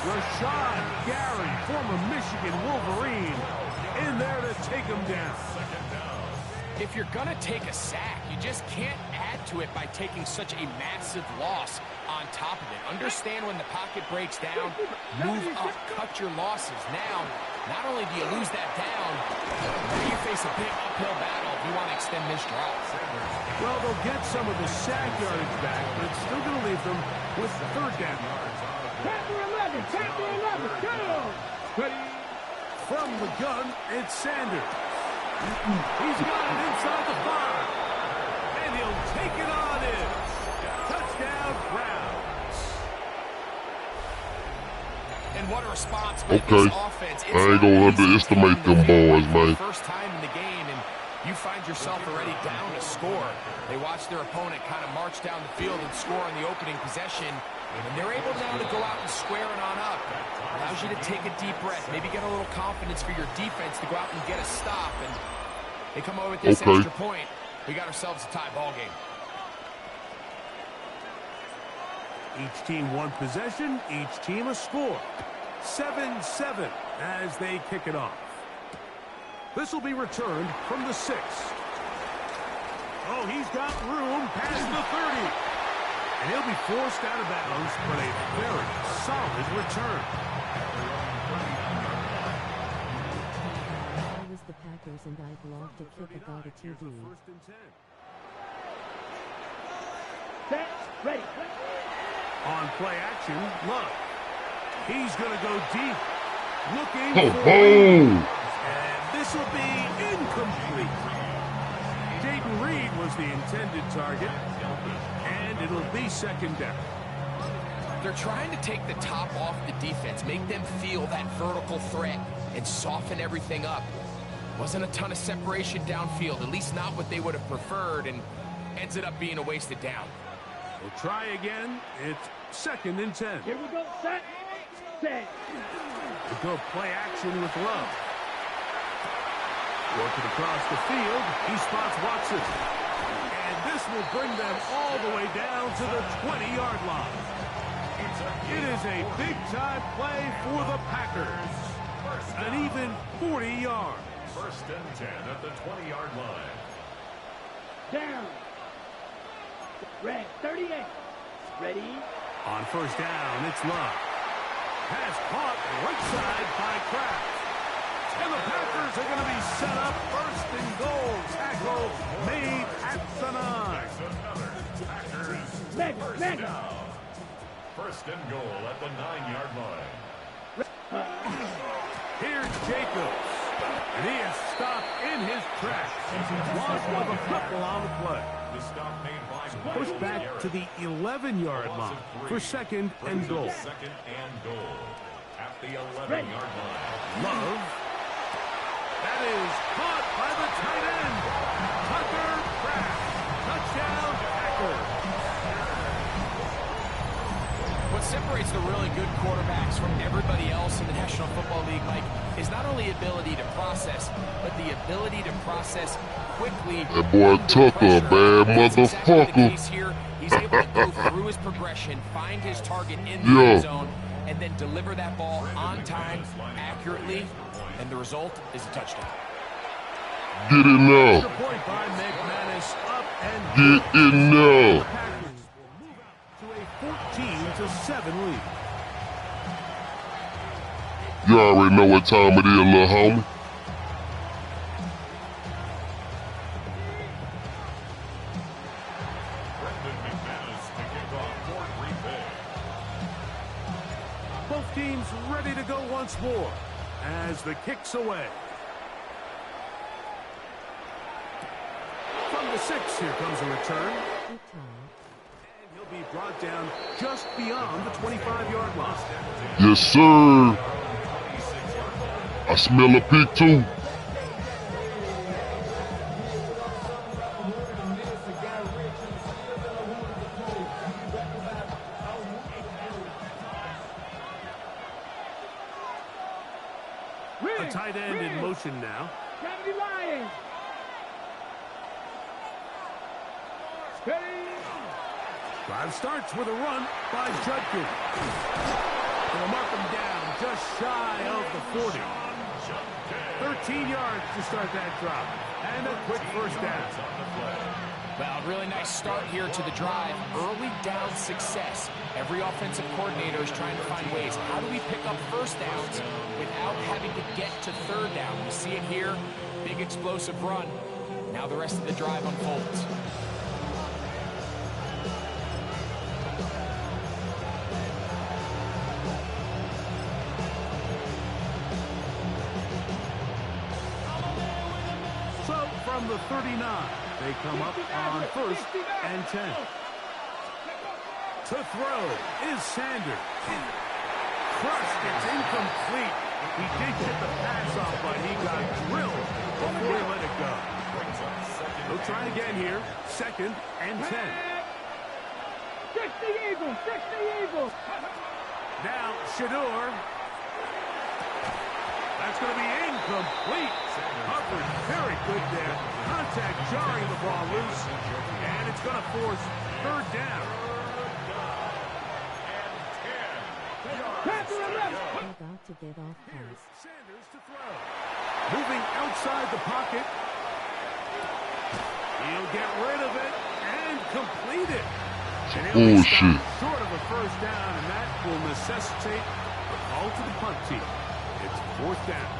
Rashad Gary, former Michigan Wolverine, in there to take him down. If you're going to take a sack, you just can't add to it by taking such a massive loss. on top of it. Understand when the pocket breaks down, move up, cut your losses. Now, not only do you lose that down, now you face a big uphill battle if you want to extend this drive. Well, they'll get some of the sack yardage back, but it's still going to leave them with the third down. Chapter 11, chapter 11, go! Ready? From the gun, it's Sanders. He's got it inside the 5. And he'll take it on in. Touchdown, Browns. And what a response by Okay. this offense. I ain't gonna underestimate them boys, man. First time in the game, and you find yourself already down to score. They watch their opponent kind of march down the field and score on the opening possession, and they're able now to go out and square it on up. Allows you to take a deep breath, maybe get a little confidence for your defense to go out and get a stop, and they come over with this extra point. We got ourselves a tie ball game. Each team one possession, each team a score. 7-7 as they kick it off. This will be returned from the 6. Oh, he's got room past the 30. And he'll be forced out of bounds, but a very solid return. I was the Packers and I blocked a kick about a TD. First and 10. Set, ready. On play action, Love. He's going to go deep. Looking for Boom! and this will be incomplete. Jaden Reed was the intended target, and it'll be second down. They're trying to take the top off the defense, make them feel that vertical threat, and soften everything up. Wasn't a ton of separation downfield, at least not what they would have preferred, and ends up being a wasted down. We'll try again. It's second and 10. Here we go, set, set. We'll go play action with Love. Working across the field, he spots Watson. And this will bring them all the way down to the 20-yard line. It is a big-time play for the Packers. An even 40 yards. First and 10 at the 20-yard line. Down. Red, 38. Ready. On first down, it's Love. Pass caught right side by Kraft. And the Packers are going to be set up first and goal. Tackle made at the 9. Mega. First and goal at the 9-yard line. Here's Jacobs. And he is stopped in his tracks. Loss of a couple on the play. The stop made by Pushed back to the 11-yard line for second and goal. Second and goal at the 11-yard line. Love. That is caught by the tight end. Tucker Kraft. Touchdown, Packers. What separates the really good quarterbacks from everybody else in the National Football League, Mike, is not only ability to process, but the ability to process quickly. That boy Tucker, a bad motherfucker. He's able to go through his progression, find his target in the end zone, and then deliver that ball on time, accurately, and the result is a touchdown. Get it now. Get it now. To a 14-7 lead. You already know what time it is, little homie. Both teams ready to go once more as the kick's away. From the 6, here comes a return. And he'll be brought down just beyond the 25-yard line. Yes, sir. I smell a pig too. A tight end in motion now. Gravity Lions. Steady. Drive starts with a run by Judkins. They'll mark him down just shy of the 40. 13 yards to start that drive. And a quick first down. Well, really nice start here to the drive. Early down success. Every offensive coordinator is trying to find ways. How do we pick up first downs without having to get to third down? We see it here. Big explosive run. Now the rest of the drive unfolds. So from the 39, they come up on 1st and 10. To throw is Sanders. Crushed, it's incomplete. He did get the pass off, but he got drilled before he let it go. He'll try again here. 2nd and 10. 60 Eagles, 60 Eagles. Now, Shador. That's going to be incomplete. Coverage very good there. Contact jarring the ball loose. And it's going to force 3rd down. About to get off pass. Sanders to throw. Moving outside the pocket. He'll get rid of it and complete it. And shit. Short of a 1st down, and that will necessitate a call to the punt team. It's 4th down.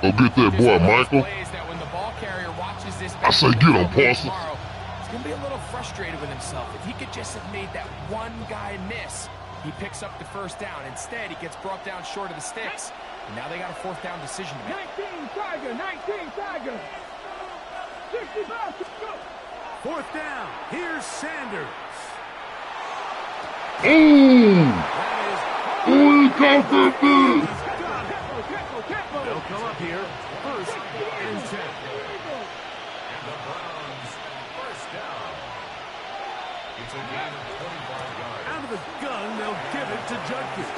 Go get that boy, Michael. That when the ball carrier watches this I say get him, Paulson. He's going to be a little frustrated with himself. If he could just have made that one guy miss, he picks up the 1st down. Instead, he gets brought down short of the sticks. And now they got a 4th down decision to make. 19 Tiger, 19 Tiger. 65, go. 4th down. Here's Sanders. Ooh! Ooh, he caught that bitch! They'll come up here. 1st and 10. And the Browns, 1st down. It's a gain of 25 yards. Out of the gun, they'll give it to Judkins.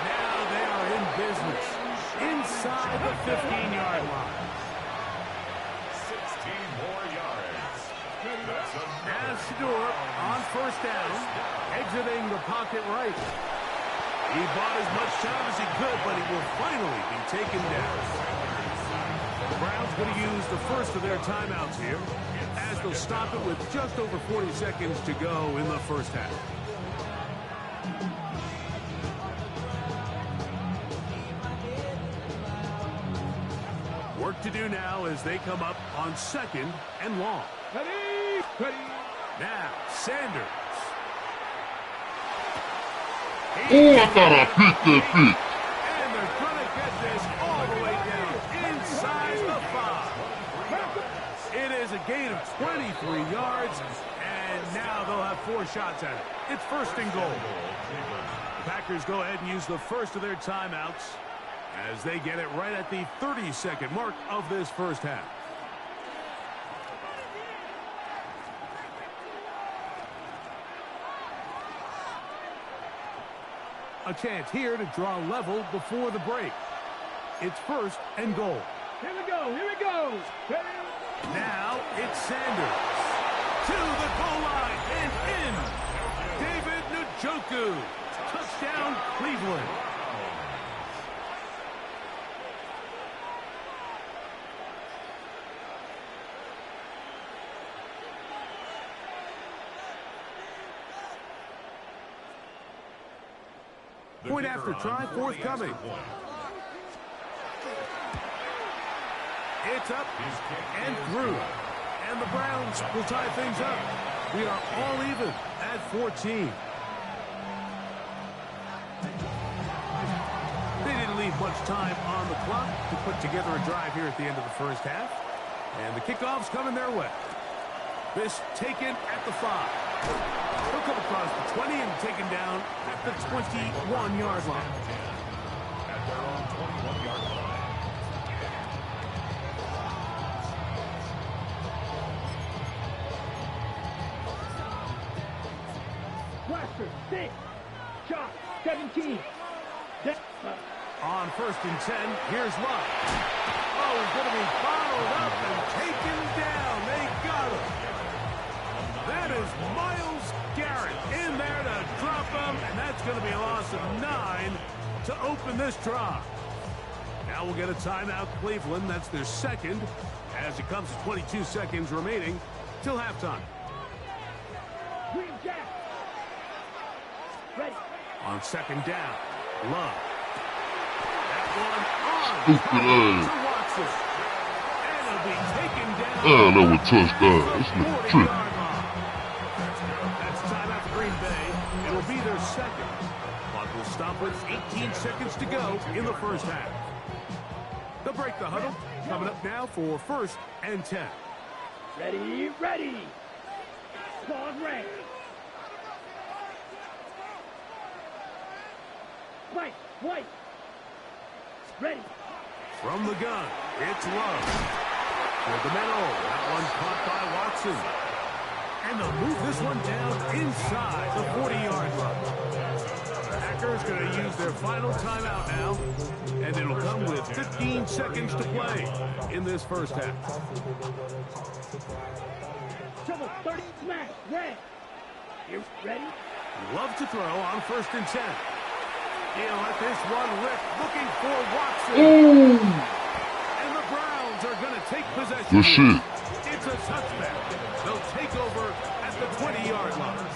Now they are in business. Inside the 15-yard line. 16 more yards. As Shador on 1st down, exiting the pocket right. He bought as much time as he could, but he will finally be taken down. The Browns going to use the 1st of their timeouts here, as they'll stop it with just over 40 seconds to go in the 1st half. Work to do now as they come up on 2nd and long. Now, Sanders. Oh, I thought I picked that bitch. And they're going to get this all the way down inside the 5. It is a gain of 23 yards, and now they'll have 4 shots at it. It's 1st and goal. The Packers go ahead and use the 1st of their timeouts as they get it right at the 30-second mark of this 1st half. A chance here to draw level before the break. It's 1st and goal. Here we go, here we go. Now it's Sanders. To the goal line and in. David Njoku. Touchdown, Cleveland. Point after try, forthcoming. It's up and through. And the Browns will tie things up. We are all even at 14. They didn't leave much time on the clock to put together a drive here at the end of the 1st half. And the kickoff's coming their way. This taken at the 5. He'll come across the 20 and taken down at the 21-yard line. At their own 21-yard line. Blaster, 6. Shot, 17. On 1st and 10, here's Luck. Oh, he's going to be followed up and taken down. They got him. That is Myles Garrett in there to drop him, and that's going to be a loss of 9 to open this drive. Now we'll get a timeout, Cleveland. That's their second, as it comes to 22 seconds remaining till halftime. On second down, Love. That one on to Watson. And it'll be taken down. Oh, that was touchdown. This nigga trick. That's timeout for Green Bay. It'll be their second. Clock will stop with 18 seconds to go in the first half. They'll break the huddle. Coming up now for 1st and 10. Ready, ready. Squad ready. White. Ready. From the gun, it's Love. Toward the middle. That one caught by Watson. And they'll move this one down inside the 40-yard line. The Packers going to use their final timeout now. And it'll come with 15 seconds to play in this first half. Trouble 30 smash. Red. You ready? Love to throw on 1st and 10. He'll let this one rip, looking for Watson. Ooh. And the Browns are going to take possession. Good shit. It's a touchback. They'll take over at the 20-yard line.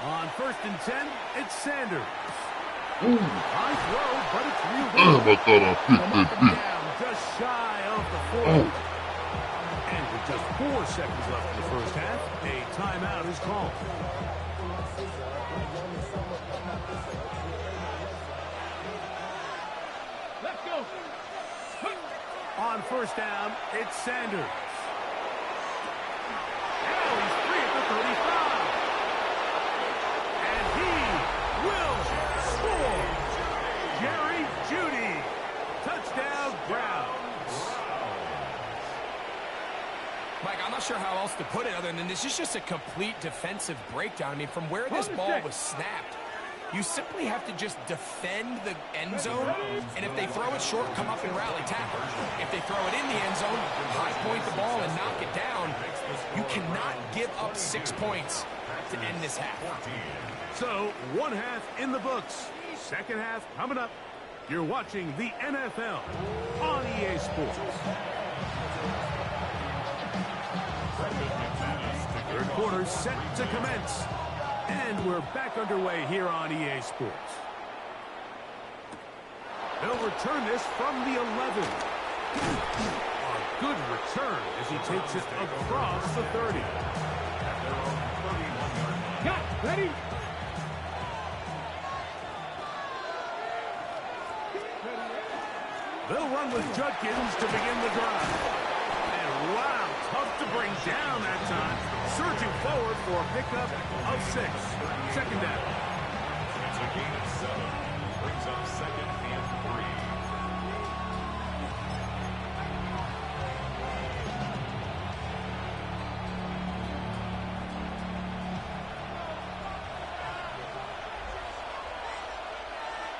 On 1st and 10, it's Sanders. High throw, but it's real. Damn, I thought I picked that bitch. Down just shy of the 40. And with just 4 seconds left in the first half, a timeout is called. Let's go. On 1st down, it's Sanders. Now he's free at the 35. Will score. Jerry Jeudy. Touchdown, Browns. Mike, I'm not sure how else to put it other than this is just a complete defensive breakdown. I mean, from where this ball was snapped, you simply have to just defend the end zone, and if they throw it short, come up and rally tackle. If they throw it in the end zone, high point the ball and knock it down. You cannot give up 6 points to end this half. So, 1 half in the books. Second half coming up. You're watching the NFL on EA Sports. Third quarter set to commence. And we're back underway here on EA Sports. They'll return this from the 11. A good return as he takes it across the 30. Got ready. They'll run with Judkins to begin the drive. And wow, tough to bring down that time. Surging forward for a pickup of 6. Second down. It's a gain of 7. Brings up 2nd and 3.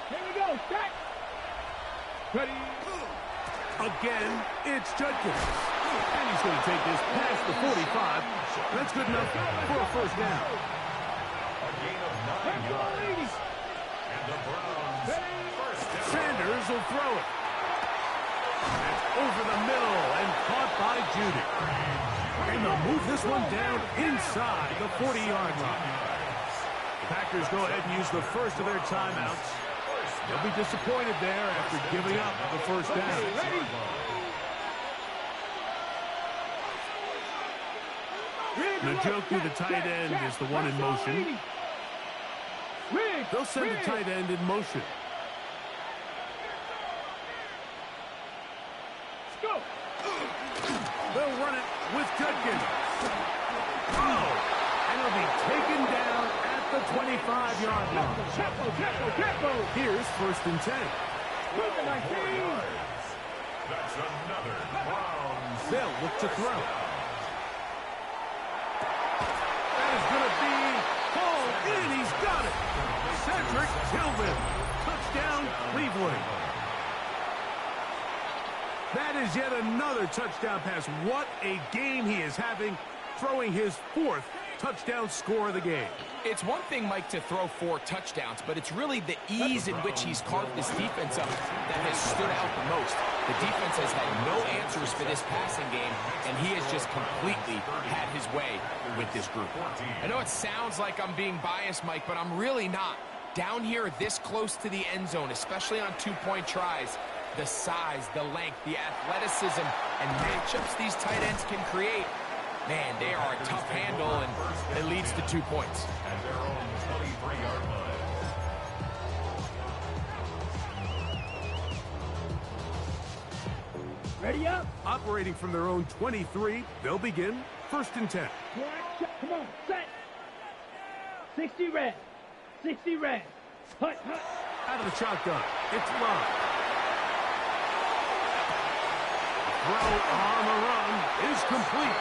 Here we go. Set. Ready. Again, it's Judkins. And he's going to take this past the 45. That's good enough for a 1st down. A gain of 9 yards. And the Browns, 1st down. Sanders will throw it. That's over the middle and caught by Jeudy. And they'll move this one down inside the 40-yard line. The Packers go ahead and use the first of their timeouts. They'll be disappointed there after giving up the 1st down. Njoku, the tight end, is the one in motion. They'll send the tight end in motion. Go. They'll run it with Judkins. Oh, and he'll be taken down at the 25-yard line. Here's 1st and 10. That's another Browns. They'll look to throw. That is going to be hauled in. He's got it. Cedric Tillman. Touchdown, Cleveland. That is yet another touchdown pass. What a game he is having, throwing his 4th touchdown score of the game. It's one thing, Mike, to throw 4 touchdowns, but it's really the ease in which he's carved this defense up that has stood out the most. The defense has had no answers for this passing game, and he has just completely had his way with this group. I know it sounds like I'm being biased, Mike, but I'm really not. Down here this close to the end zone, especially on 2-point tries, the size, the length, the athleticism, and matchups these tight ends can create, man, they are a tough handle, and it leads to 2 points. At their own 23-yard line. Ready up. Operating from their own 23, they'll begin 1st and 10. Come on, set. 60 red. 60 red. Hut, hut. Out of the shotgun, it's Love. Throw on the run is complete.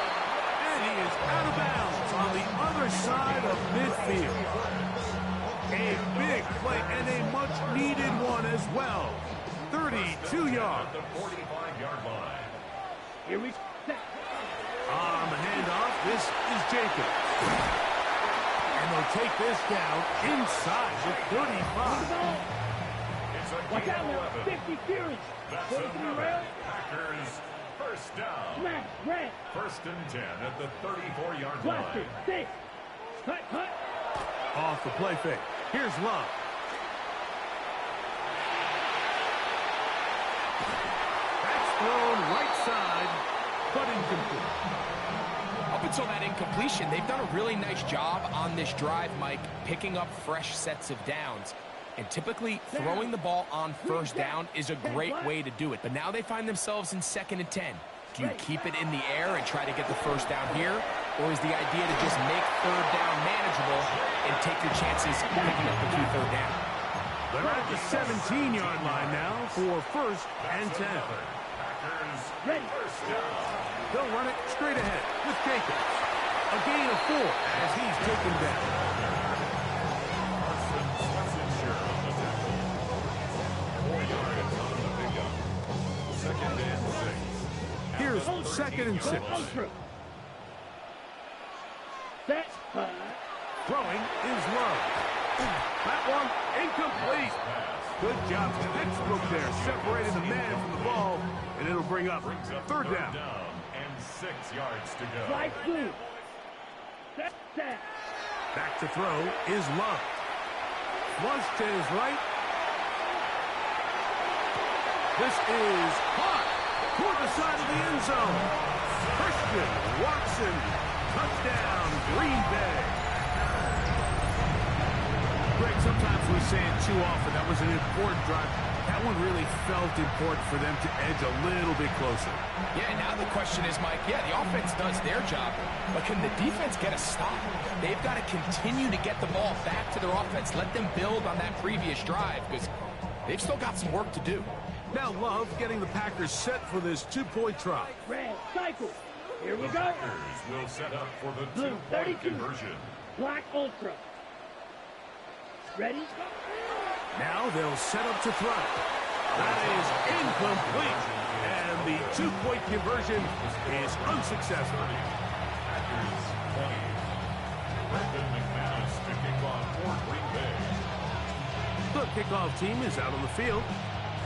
And he is out of bounds on the other side of midfield. A big play and a much-needed one as well. 32 yards. The 45-yard line. Here we go. On the handoff, this is Jacobs. And they'll take this down inside the 35. Watch out now, 50 Fury. That's another Packers first down. Smash, red. 1st and 10 at the 34-yard Cluster, line. 6. Hut, hut. Off the play fake. Here's Love. That's thrown right side, but incomplete. Up until that incompletion, they've done a really nice job on this drive, Mike, picking up fresh sets of downs. And typically, throwing the ball on 1st down is a great way to do it. But now they find themselves in 2nd and 10. Do you keep it in the air and try to get the 1st down here? Or is the idea to just make 3rd down manageable and take your chances picking up the 2 third down? They're at the 17-yard line now for 1st and 10. Ready. They'll run it straight ahead with Jacobs. A gain of 4 as he's taken down. Here's 2nd and 6. Set. Throwing is Love. That one incomplete. Good job, textbook there, separating the man from the ball, and it'll bring up 3rd down. And 6 yards to go. Right through. Set, set. Back to throw is Love. Flush to his right. This is caught toward the side of the end zone. Christian Watson, touchdown, Green Bay. Greg, sometimes we say it too often. That was an important drive. That one really felt important for them to edge a little bit closer. Yeah, now the question is, Mike, yeah, the offense does their job, but can the defense get a stop? They've got to continue to get the ball back to their offense. Let them build on that previous drive, because they've still got some work to do. Now Love getting the Packers set for this 2-point try. Red, cycle. Here we go. Packers will set up for the Blue, 2-point 32. conversion. Black Ultra. Ready? Now they'll set up to throw. That is incomplete. And the 2-point conversion is unsuccessful. Packers 20. Brendan McManus to kick off for Green Bay. The kickoff team is out on the field.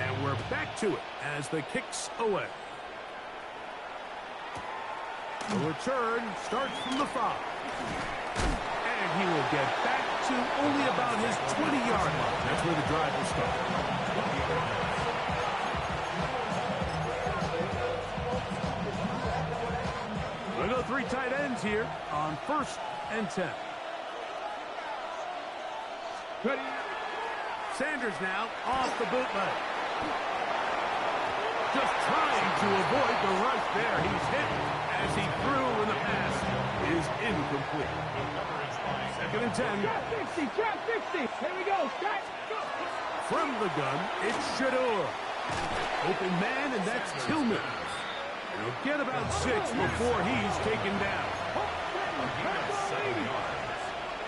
And we're back to it as the kick's away. The return starts from the 5. And he will get back to only about his 20-yard line. That's where the drive will start. We'll go 3 tight ends here on 1st and 10. Ready. Sanders now off the bootleg. Just trying to avoid the rush there. He's hit as he threw, and the pass is incomplete. Second and 10. Trap 60. Here we go. Start. From the gun, it's Shador. Open man, and that's Tillman. He'll get about 6 before he's taken down.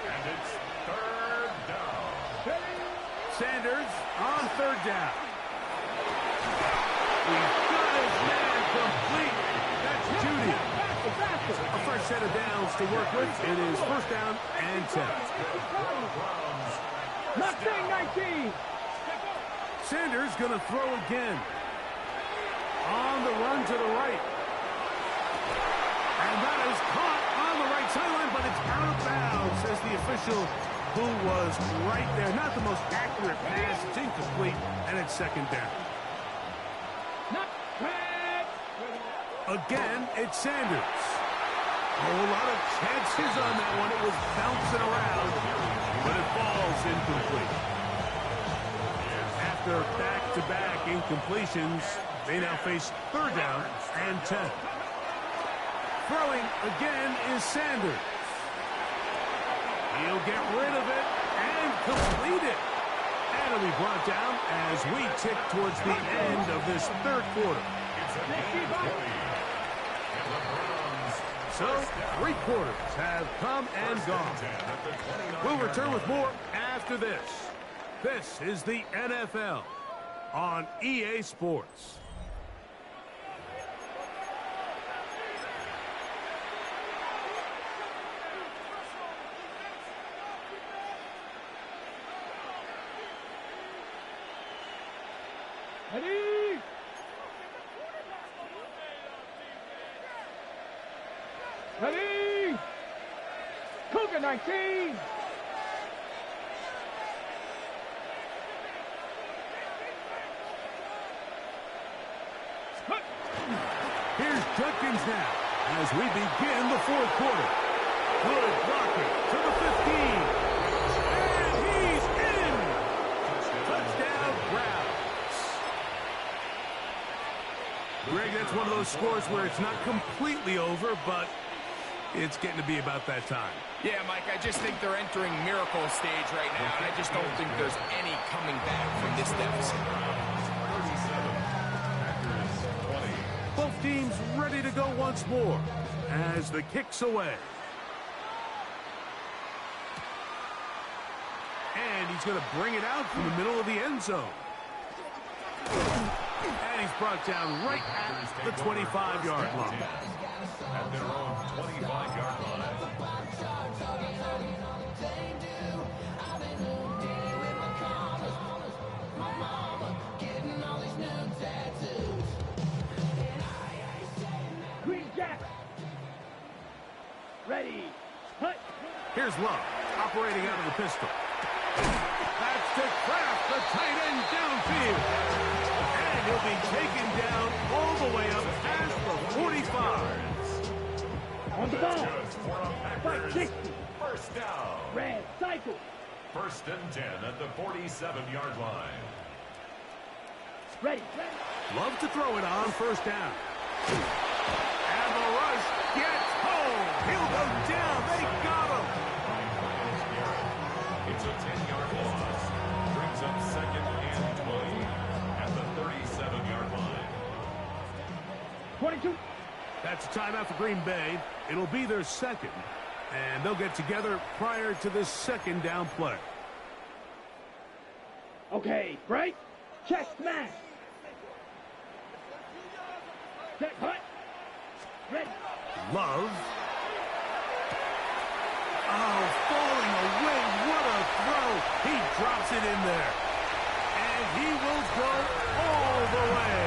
And it's third down. Sanders on third down. He's got his man complete. That's Judy. A fresh set of downs to work with. It is first down and 10. Mustang 19. Sanders going to throw again. On the run to the right. And that is caught on the right sideline, but it's out of bounds, says the official who was right there. Not the most accurate pass. It's incomplete, and it's second down. Again, it's Sanders. A whole lot of chances on that one. It was bouncing around, but it falls incomplete. After back-to-back incompletions, they now face third down and 10. Throwing again is Sanders. He'll get rid of it and complete it. And it'll be brought down as we tick towards the end of this third quarter. So, 3 quarters have come and gone. We'll return with more after this. This is the NFL on EA Sports. Ready? Ready? Cougar 19. Here's Judkins now as we begin the fourth quarter. Good blocking to the 15. And he's in. Touchdown, Browns. Greg, that's one of those scores where it's not completely over, but it's getting to be about that time. Yeah, Mike, I just think they're entering miracle stage right now, and I just don't think there's any coming back from this deficit. Both teams ready to go once more as the kick's away. And he's going to bring it out from the middle of the end zone. And he's brought down right at the 25-yard line. At their own 25-yard line. Green Jack. Ready. Hut. Here's Love, operating out of the pistol. That's to Kraft, the tight end downfield. And he'll be taken down all the way up past the 45. On the ball. 560. First down. Red cycle. First and 10 at the 47-yard line. Ready. Love to throw it on first down. And the rush gets home. He'll go down. They got him. It's a 10-yard loss. Brings up second and 20 at the 37-yard line. 22. That's a timeout for Green Bay. It'll be their second. And they'll get together prior to the second down play. Okay, break. Chest smash. Set hut. Ready. Love. Oh, falling away. What a throw. He drops it in there. And he will go all the way.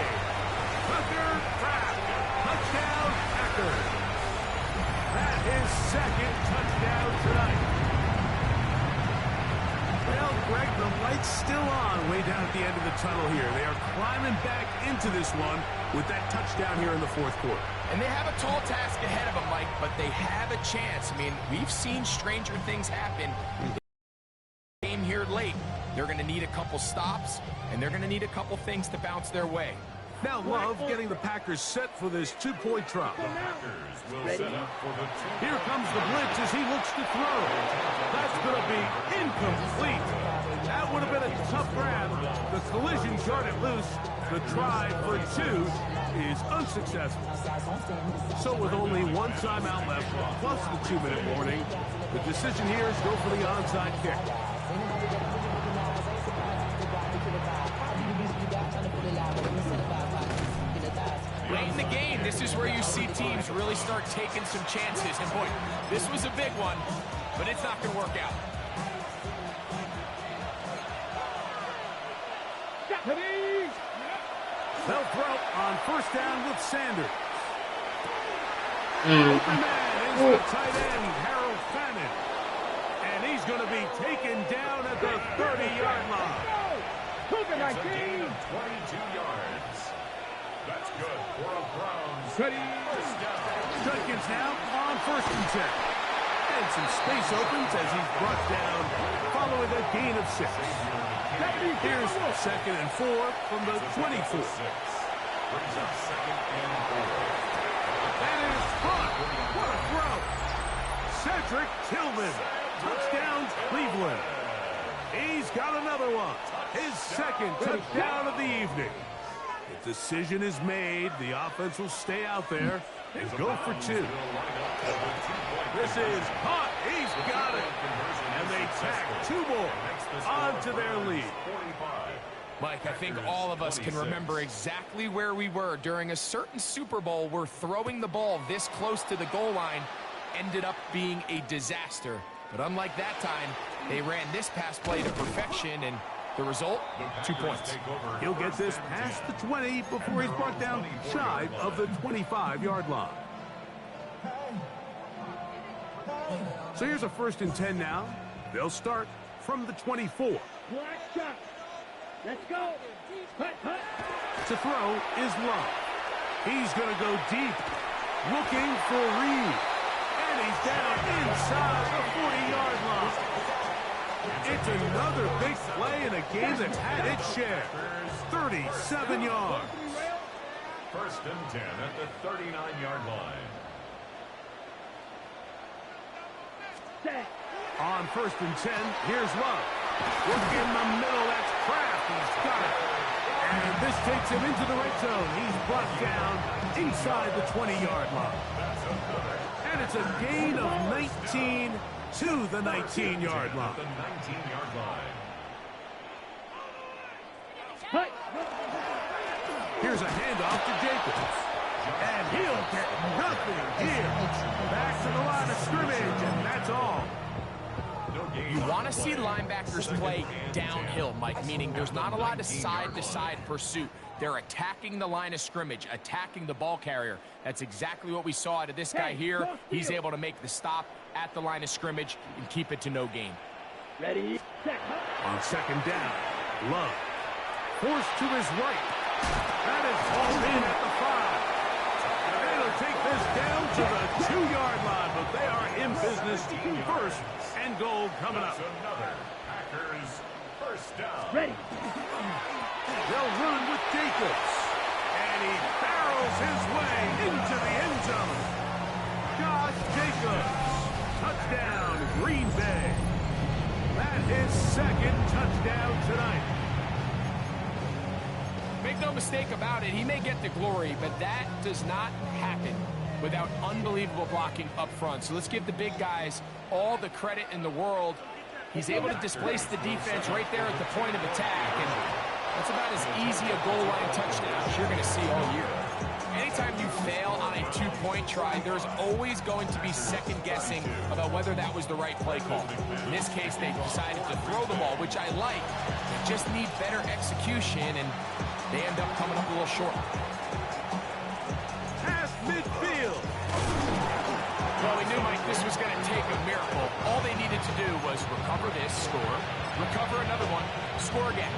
Tucker Kraft. Touchdown, Packers. That is second touchdown tonight. Well, Greg, the light's still on way down at the end of the tunnel here. They are climbing back into this one with that touchdown here in the fourth quarter. And they have a tall task ahead of them, Mike, but they have a chance. I mean, we've seen stranger things happen. Game here late. They're going to need a couple stops, and they're going to need a couple things to bounce their way. Now Love getting the Packers set for this two-point try. Here comes the blitz as he looks to throw. That's going to be incomplete. That would have been a tough grab. The collision shorted loose. The try for 2 is unsuccessful. So with only one timeout left, plus the 2-minute warning, the decision here is go for the onside kick. Late in the game, this is where you see teams really start taking some chances. And boy, this was a big one, but it's not going to work out. They'll throw on first down with Sanders. Open man is the tight end, Harold Fannin. And he's going to be taken down at the 30-yard line. Cougar 19. 22 yards. That's good for a Browns. First down. Judkins now on first and 10. And some space opens as he's brought down following a gain of 6. Here's second and 4 from the 24. Brings up second and 4. That is caught. What a throw. Cedric Tillman. Touchdown, Cleveland. He's got another one. His second touchdown of the evening. The decision is made. The offense will stay out there and go for 2. This is caught. He's got it. And they tack 2 more onto their lead. Mike, I think all of us can remember exactly where we were during a certain Super Bowl where throwing the ball this close to the goal line ended up being a disaster. But unlike that time, they ran this pass play to perfection, and the result, 2 points. He'll get this past the 20 before he's brought down shy of the 25-yard line. So here's a first and 10 now. They'll start from the 24. Let's go. To throw is Love. He's going to go deep, looking for Reed. And he's down inside the 40-yard line. It's another big play in a game that's had its share. 37 yards. First and 10 at the 39-yard line. On first and 10, here's Love. Look in the middle, that's Kraft. He's got it. And this takes him into the red zone. He's brought down inside the 20-yard line. And it's a gain of 19 to the 19-yard line. Here's a handoff to Jacobs. And he'll get nothing here. Back to the line of scrimmage, and that's all. You want to see linebackers play downhill, Mike, meaning there's not a lot of side-to-side pursuit. They're attacking the line of scrimmage, attacking the ball carrier. That's exactly what we saw out of this guy here. He's able to make the stop at the line of scrimmage and keep it to no gain. Ready, set. On second down, Love forced to his right. That is hauled in at the 5. They'll take this down to the 2-yard line, but they are in business. First and goal coming up. Another Packers first down. Ready. They'll run with Jacobs. And he barrels his way into the end zone. Josh Jacobs. Touchdown, Green Bay. That is second touchdown tonight. Make no mistake about it, he may get the glory, but that does not happen without unbelievable blocking up front. So let's give the big guys all the credit in the world. He's able to displace the defense right there at the point of attack, and that's about as easy a goal line touchdown as you're going to see all year. Anytime you fail on a 2-point try, there's always going to be second guessing about whether that was the right play call. In this case, they decided to throw the ball, which I like. They just need better execution, and they end up coming up a little short. Past midfield. Well, we knew, Mike, this was going to take a miracle. All they needed to do was recover this, score, recover another one, score again.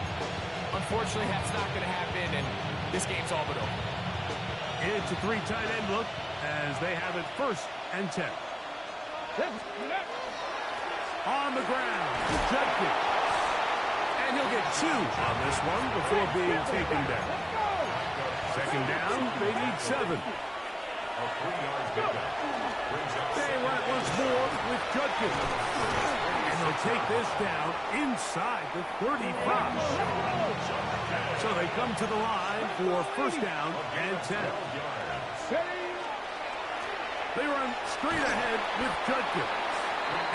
Unfortunately, that's not going to happen, and this game's all but over. It's a 3 tight end look as they have it first and 10. On the ground, Judkins. And he'll get 2 on this one before being taken down. Second down, they need 7. They run it once more with Judkins. And they'll take this down inside the 35. So they come to the line for first down and 10. They run straight ahead with Judkins.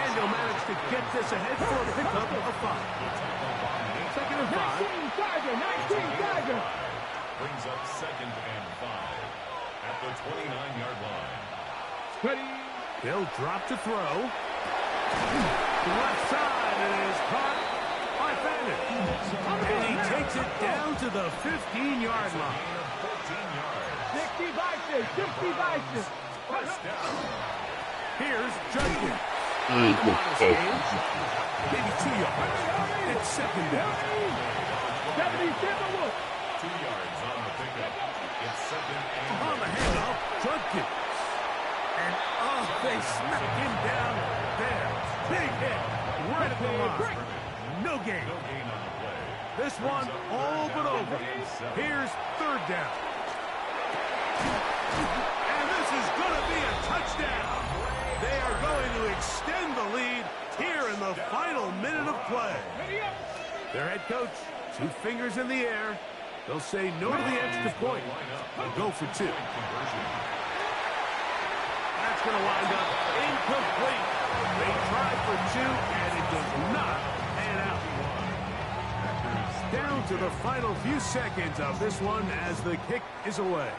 And they'll manage to get this ahead for a pickup of 5. Second and 5. 19 Tiger. Brings up second and 5 at the 29-yard line. Ready. They'll drop to throw. Left side, it is caught by Bennett. And he takes it down to the 15-yard line. 60 Vices. First down. Here's Judkins. Hey, Maybe 2 yards. It's second down. 77 Wolf. 2 yards on the pickup. It's second and on the handoff, Judkins. And they smacked him down there. Big hit right at the line. No gain. on the play. This one all but over. Here's third down. And this is going to be a touchdown. They are going to extend the lead here in the final minute of play. Their head coach, 2 fingers in the air. They'll say no to the extra point. They'll go for 2. That's going to wind up incomplete. They tried for 2, and it does not pan out. Down to the final few seconds of this one as the kick is away.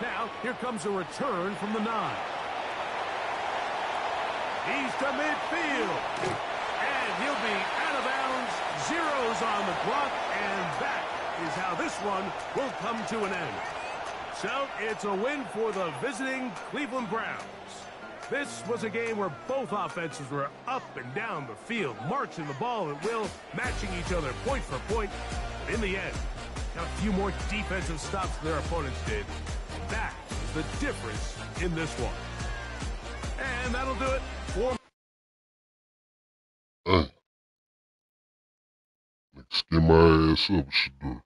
Now, here comes a return from the 9. He's to midfield. And he'll be out of bounds. Zeros on the clock. And that is how this one will come to an end. So, it's a win for the visiting Cleveland Browns. This was a game where both offenses were up and down the field, marching the ball at will, matching each other point for point. But in the end, got a few more defensive stops than their opponents did. That is the difference in this one. And that'll do it for... Get my ass up, Shador.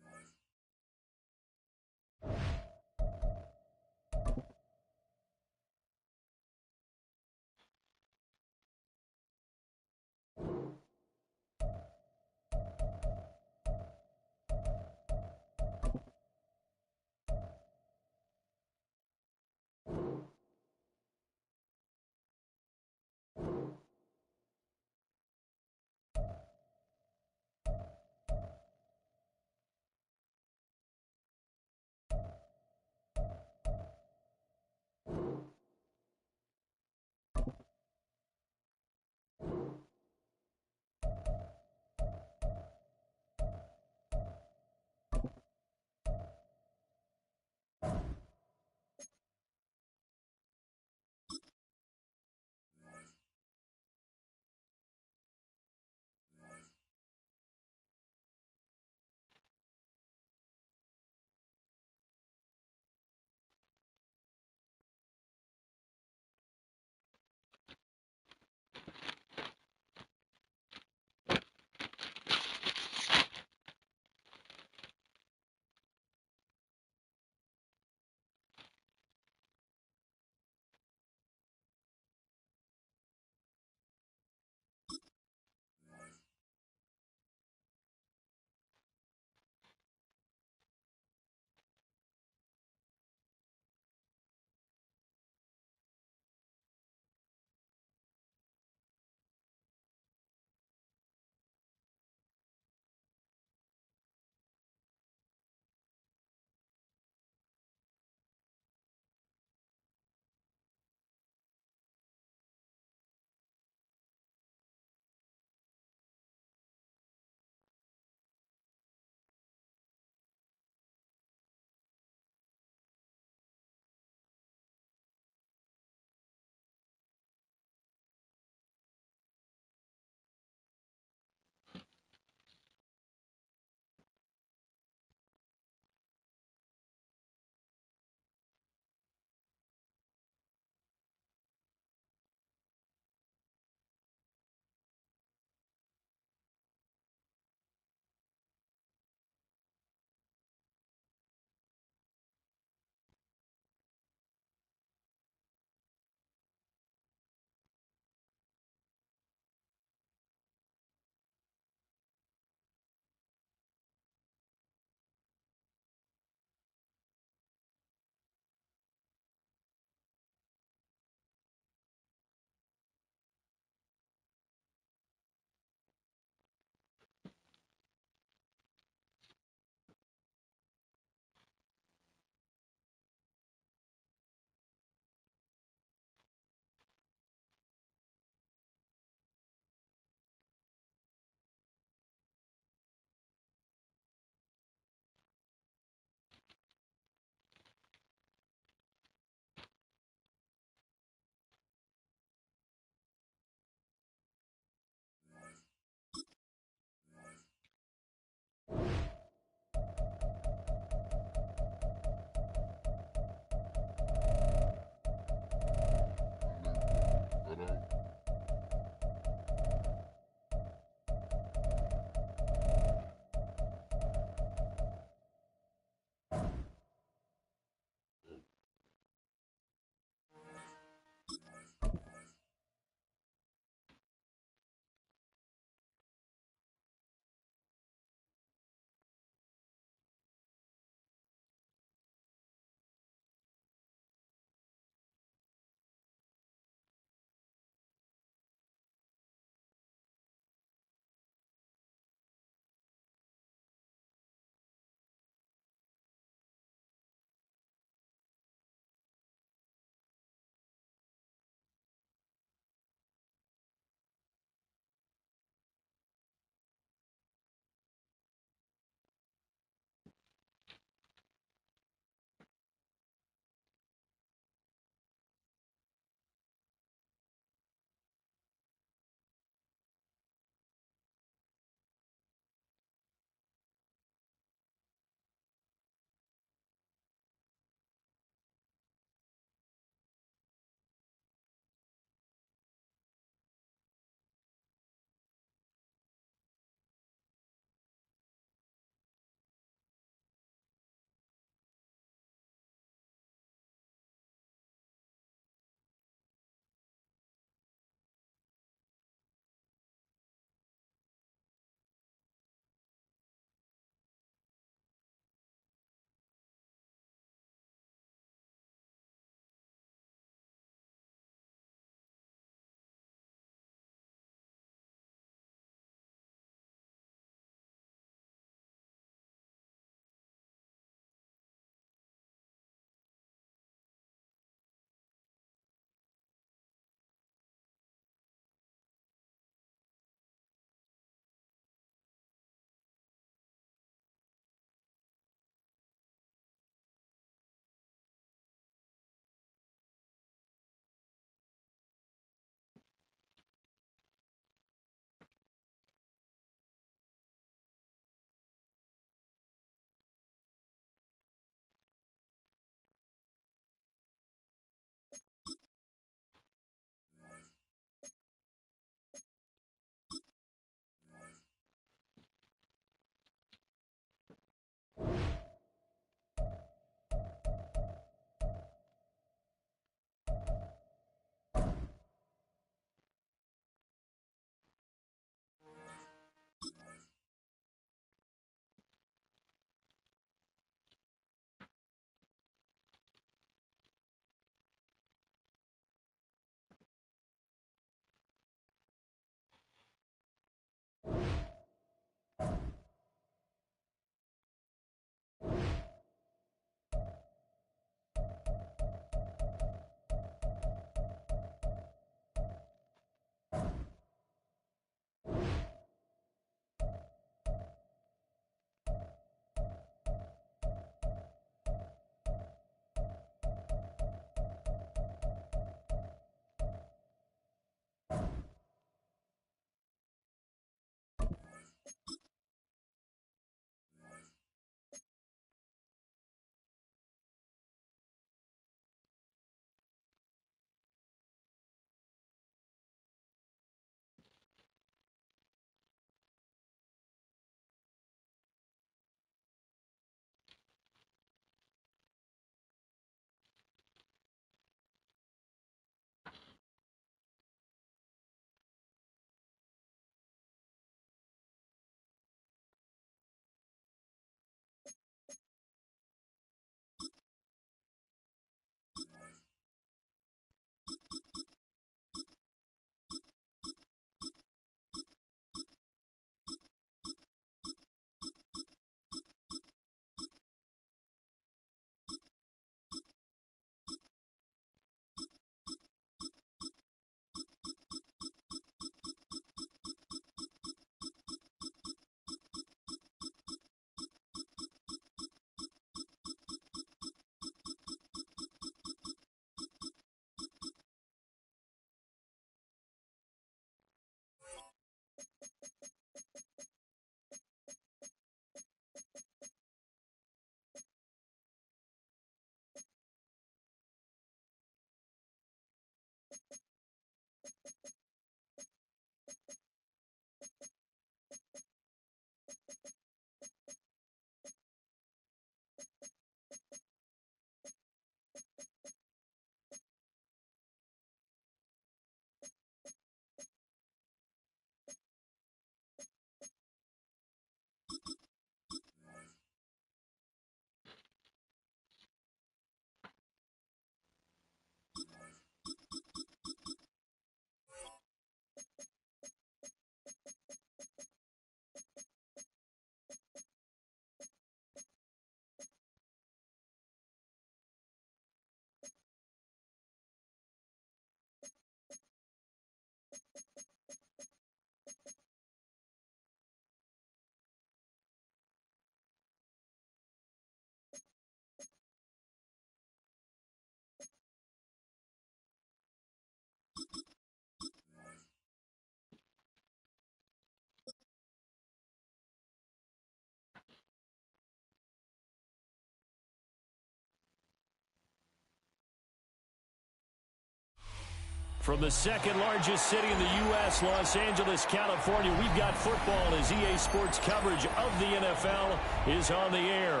From the second largest city in the U.S., Los Angeles, California, we've got football as EA Sports coverage of the NFL is on the air.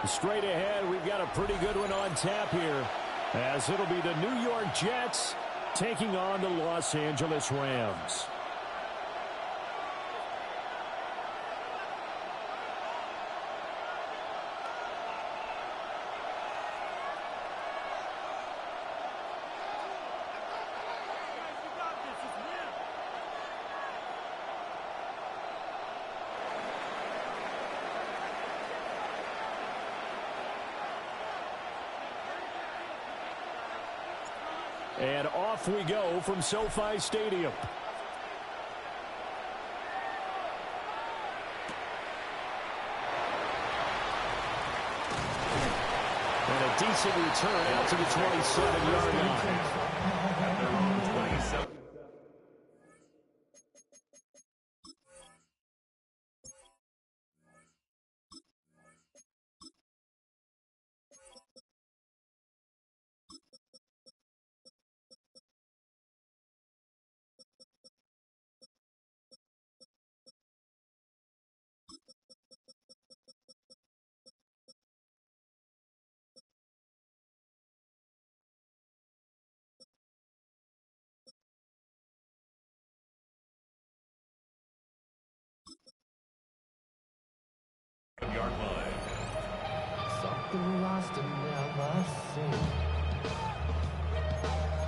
Straight ahead, we've got a pretty good one on tap here, as it'll be the New York Jets taking on the Los Angeles Rams. And off we go from SoFi Stadium. And a decent return out to the 27-yard line. 27. Yard line. Something lost and never seen.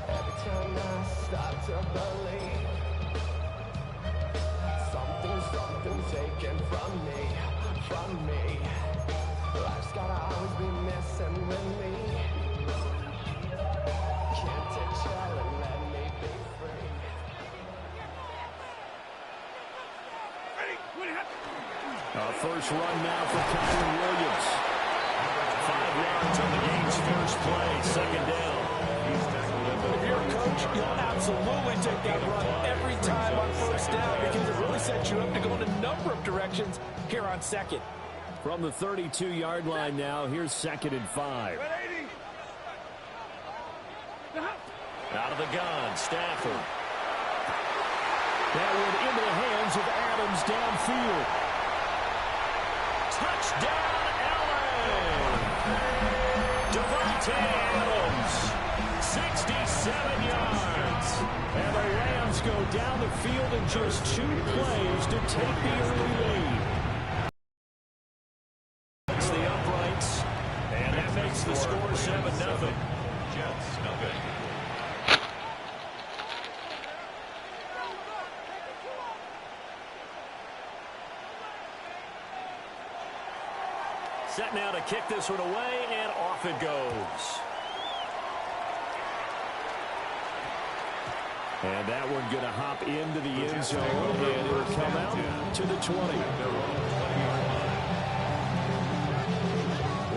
Every time I start to believe something taken from me. Life's gotta always be messing with me. Can't take child and let me be free. First run now for Kyron Williams. 5 yards on the game's first play, second down. If you're a coach, you'll absolutely take that run every time on first down because it really sets you up to go in a number of directions here on second. From the 32-yard line now, here's 2nd and 5. Out of the gun, Stafford. That one into the hands of Adams downfield. Touchdown, Allen! Devontae Adams, 67 yards. And the Rams go down the field in just 2 plays to take the early lead. It's the uprights, and that makes the score 7-0. Jets, nothing. Set now to kick this one away, and off it goes. And that one going to hop into the end zone, and it'll come out to the 20.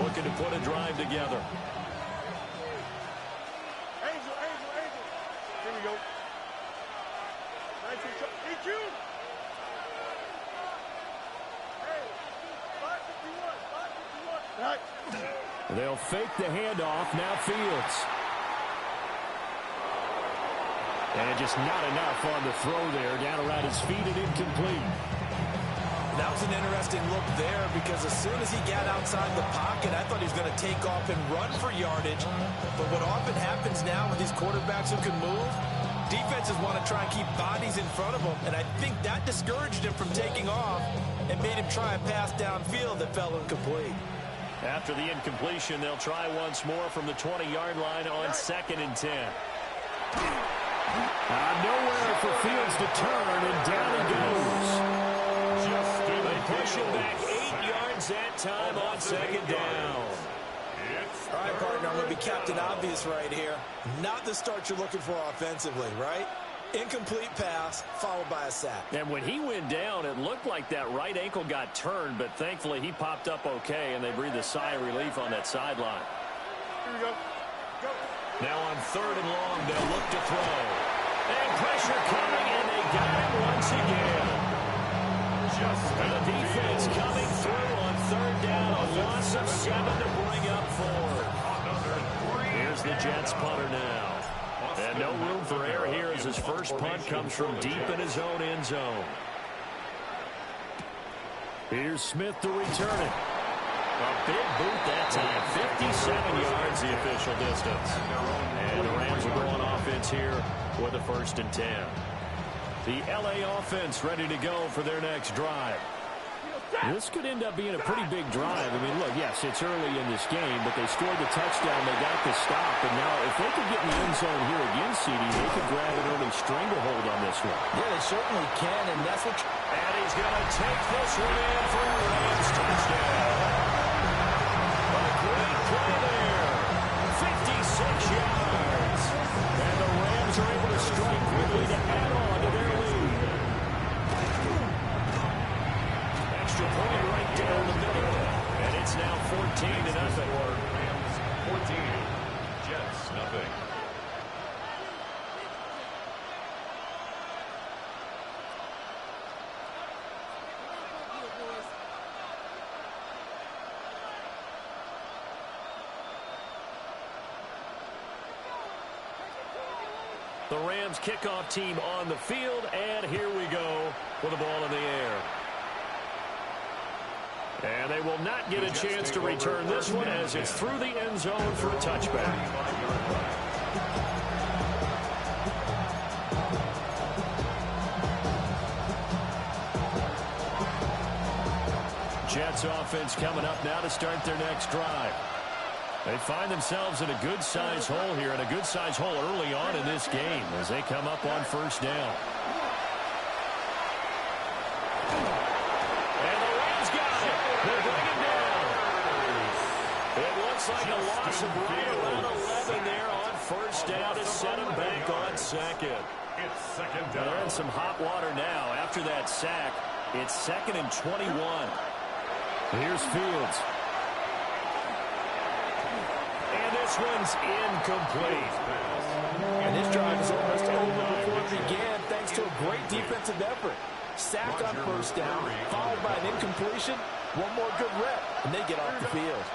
Looking to put a drive together. Angel. Here we go. Thank you. They'll fake the handoff. Now Fields. And just not enough on the throw there. Down around his feet and incomplete. That was an interesting look there because as soon as he got outside the pocket, I thought he was going to take off and run for yardage. But what often happens now with these quarterbacks who can move, defenses want to try and keep bodies in front of them. And I think that discouraged him from taking off and made him try a pass downfield that fell incomplete. After the incompletion, they'll try once more from the 20-yard line on 2nd and 10. Nowhere for Fields to turn, and down he goes. They push him back 8 yards that time on 2nd down. All right, partner, I'm going to be Captain Obvious right here. Not the start you're looking for offensively, right? Incomplete pass, followed by a sack. And when he went down, it looked like that right ankle got turned, but thankfully he popped up okay, and they breathed a sigh of relief on that sideline. Here we go. Now on 3rd and long, they'll look to throw. And pressure coming, and they got him once again. And the defense coming through on 3rd down, a loss of 7 to bring up 4. Here's the Jets punter now. And No room for error here as his first punt comes from deep in his own end zone. Here's Smith to return it. A big boot that time. 57 yards the official distance. And the Rams are going offense here with a 1st and 10. The LA offense ready to go for their next drive. This could end up being a pretty big drive. I mean, look, yes, it's early in this game, but they scored the touchdown. They got the stop. And now if they could get in the end zone here again, CD, they could grab an early stranglehold on this one. Yeah, they certainly can, and that's what... And he's going to take this one in for a Rams touchdown. A great play there. 56 yards. And the Rams are able to strike quickly to add on to their lead. Extra point right down the middle. And it's now 14-0. Rams 14, Jets nothing. The Rams kickoff team on the field, and here we go with the ball in the air. And they will not get a chance to return this one as it's through the end zone for a touchback. Jets offense coming up now to start their next drive. They find themselves in a good-sized hole here, and a good-sized hole early on in this game as they come up on 1st down. And the Rams got it. They bring it down. It looks like a loss of right around 11 there on 1st down to set them back on 2nd. It's 2nd down. They're in some hot water now. After that sack, it's 2nd and 21. Here's Fields. This one's incomplete. And this drive is almost over before it began thanks to a great defensive effort. Sack on 1st down, followed by an incompletion. One more good rep, and they get off the field.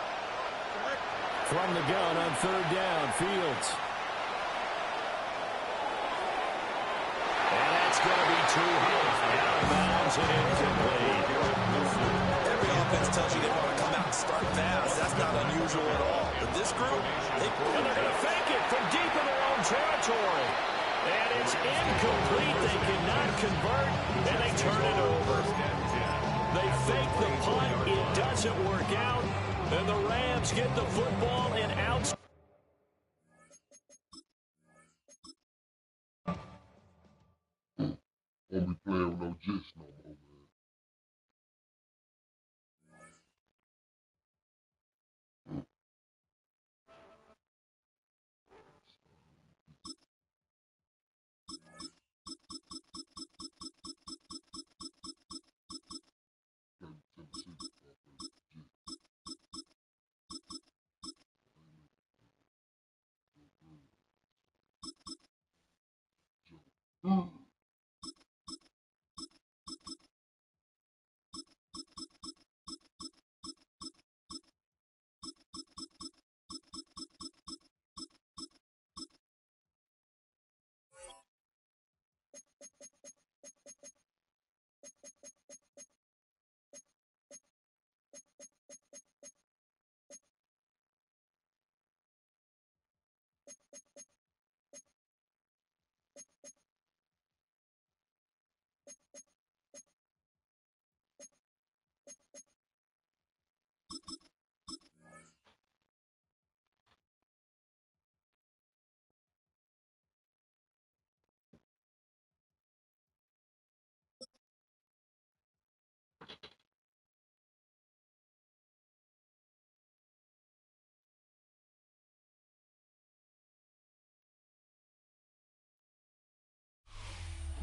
From the gun on 3rd down, Fields. And that's going to be too high. Out of bounds and incomplete. Every offense tells you they want to come out and start fast. That's not unusual at all. But this group, and they're going to fake it from deep in their own territory. And it's incomplete. They cannot convert, and they turn it over. They fake the punt. It doesn't work out. And the Rams get the football and out. Won't be playing with no Jets no more, man.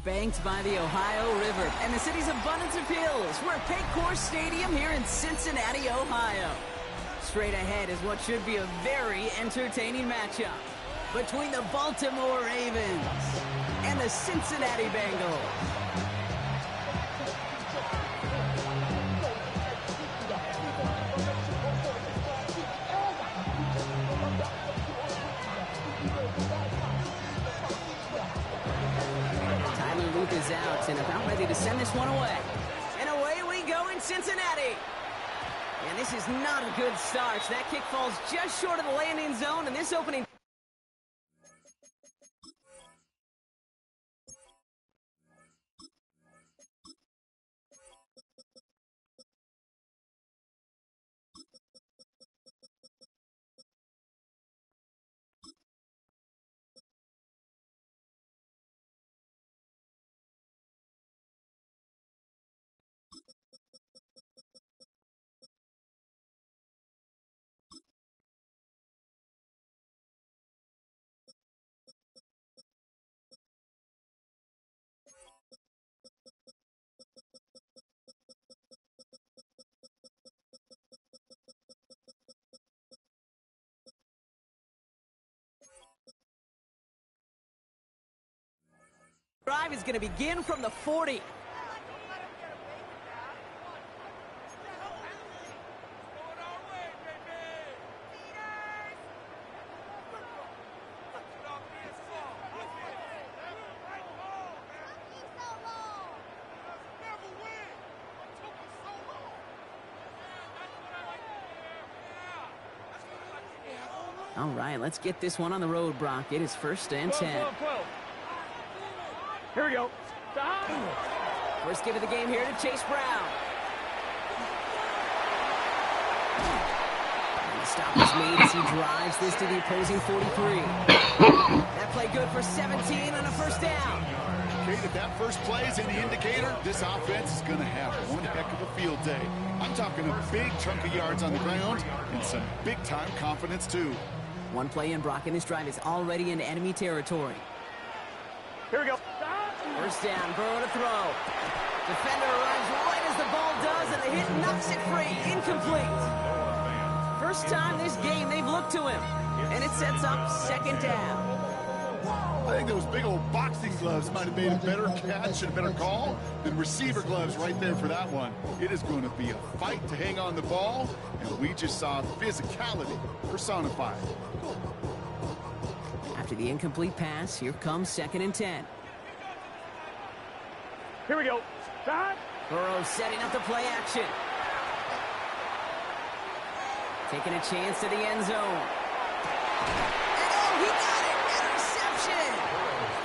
Banked by the Ohio River and the city's abundance of hills. We're at Paycor Stadium here in Cincinnati, Ohio. Straight ahead is what should be a very entertaining matchup between the Baltimore Ravens and the Cincinnati Bengals. is out and about ready to send this one away. And away we go in Cincinnati. And this is not a good start. That kick falls just short of the landing zone, and this opening... Drive is going to begin from the 40. All right, let's get this one on the road, Brock. It is 1st and 10. Here we go. Stop. First give of the game here to Chase Brown. And the stop is made as he drives this to the opposing 43. That play good for 17 on a 1st down. Kate, if that first play is any indicator, this offense is going to have one heck of a field day. I'm talking a big chunk of yards on the ground and some big-time confidence, too. One play in, Brock, and this drive is already in enemy territory. Here we go. 1st down, Burrow to throw. Defender arrives right as the ball does, and the hit knocks it free. Incomplete. First time this game they've looked to him, and it sets up 2nd down. I think those big old boxing gloves might have made a better catch and a better call than receiver gloves right there for that one. It is going to be a fight to hang on the ball, and we just saw physicality personified. After the incomplete pass, here comes 2nd and 10. Here we go. Stop. Burrow setting up the play action. Taking a chance to the end zone. And oh, he got it! Interception!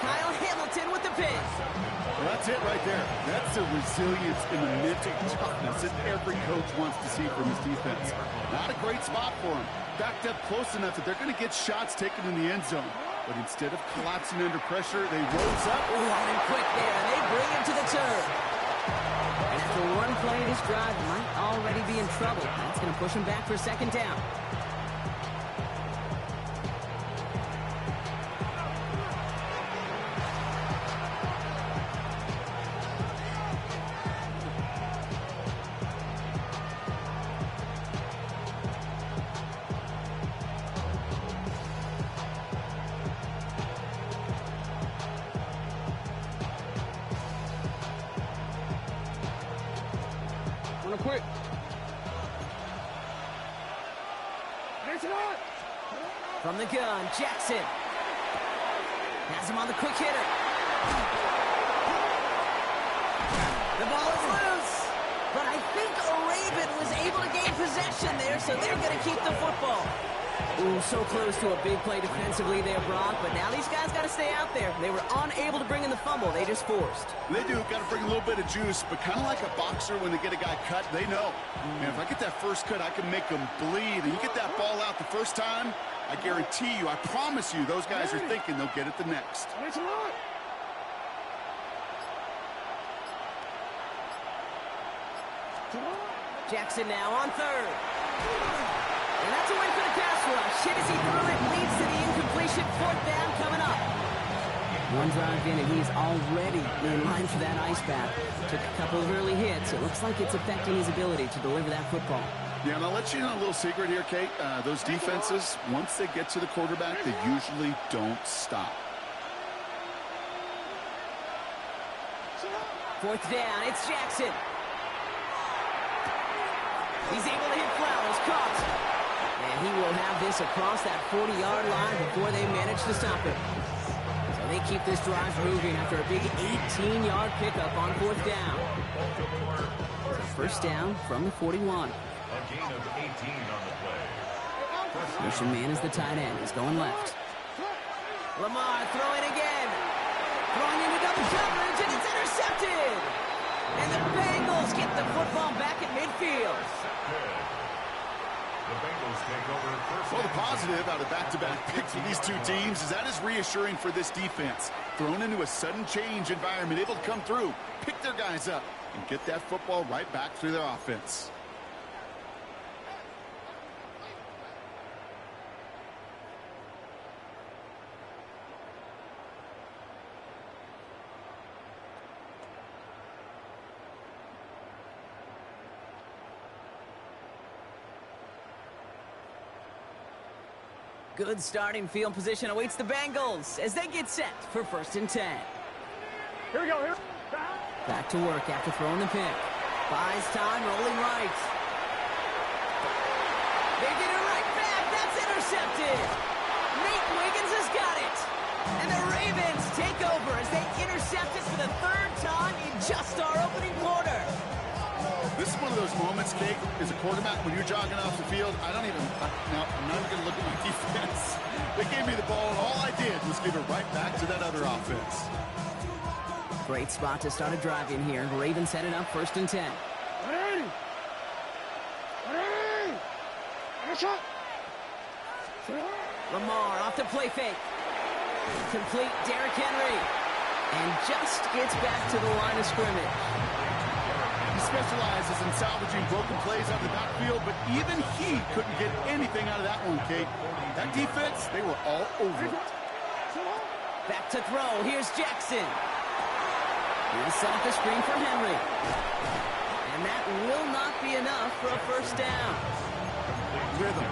Kyle Hamilton with the pick. Well, that's it right there. That's the resilience and the mental toughness that every coach wants to see from his defense. Not a great spot for him. Backed up close enough that they're going to get shots taken in the end zone. But instead of collapsing under pressure, they rose up. Ooh, and quick there, and they bring him to the turf. And after one play, this drive might already be in trouble. That's going to push him back for 2nd down. Quick. From the gun, Jackson. Has him on the quick hitter. The ball is loose. But I think Raven was able to gain possession there, so they're going to keep the football. Ooh, so close to a big play defensively there, Brock, but now these guys got to stay out there. They were unable to bring in the fumble. They just forced. They do. Got to bring a little bit of juice, but kind of like a boxer when they get a guy cut, they know. Man, if I get that first cut, I can make them bleed. And you get that ball out the first time, I guarantee you, I promise you, those guys are thinking they'll get it the next. Jackson now on 3rd. And that's a win for the pass rush. Hit as he threw it, leads to the incompletion. 4th down coming up. One drive in, and he's already in line for that ice bath. Took a couple of early hits. It looks like it's affecting his ability to deliver that football. Yeah, and I'll let you know a little secret here, Kate. Those defenses, once they get to the quarterback, they usually don't stop. 4th down, it's Jackson. He's able to hit Flowers, caught. And he will have this across that 40-yard line before they manage to stop it. So They keep this drive moving after a big 18-yard pickup on 4th down. So 1st down from the 41. A gain of 18 on the play. Mission man is the tight end. He's going left. Lamar throwing again. Throwing into double coverage, and it's intercepted. And the Bengals get the football back at midfield. The Bengals take over first. Well, the positive out of back-to-back picks for these two teams is that is reassuring for this defense. Thrown into a sudden change environment, able to come through, pick their guys up, and get that football right back through their offense. Good starting field position awaits the Bengals as they get set for 1st and 10. Here we go, here. Back to work after throwing the pick. Buys time, rolling right. They get it right back. That's intercepted. Nate Wiggins has got it. And the Ravens take over as they intercept it for the 3rd time in just our opening quarter. This is one of those moments, Kate, as a quarterback, when you're jogging off the field, I'm not even going to look at my defense. They gave me the ball, and all I did was give it right back to that other offense. Great spot to start a drive in here. Ravens headed up 1st and 10. Lamar off the play fake. Complete Derrick Henry. And just gets back to the line of scrimmage. He specializes in salvaging broken plays out of the backfield, but even he couldn't get anything out of that one, Kate. That defense, they were all over it. Back to throw. Here's Jackson. He'll set up the screen for Henry. And that will not be enough for a 1st down. Rhythm.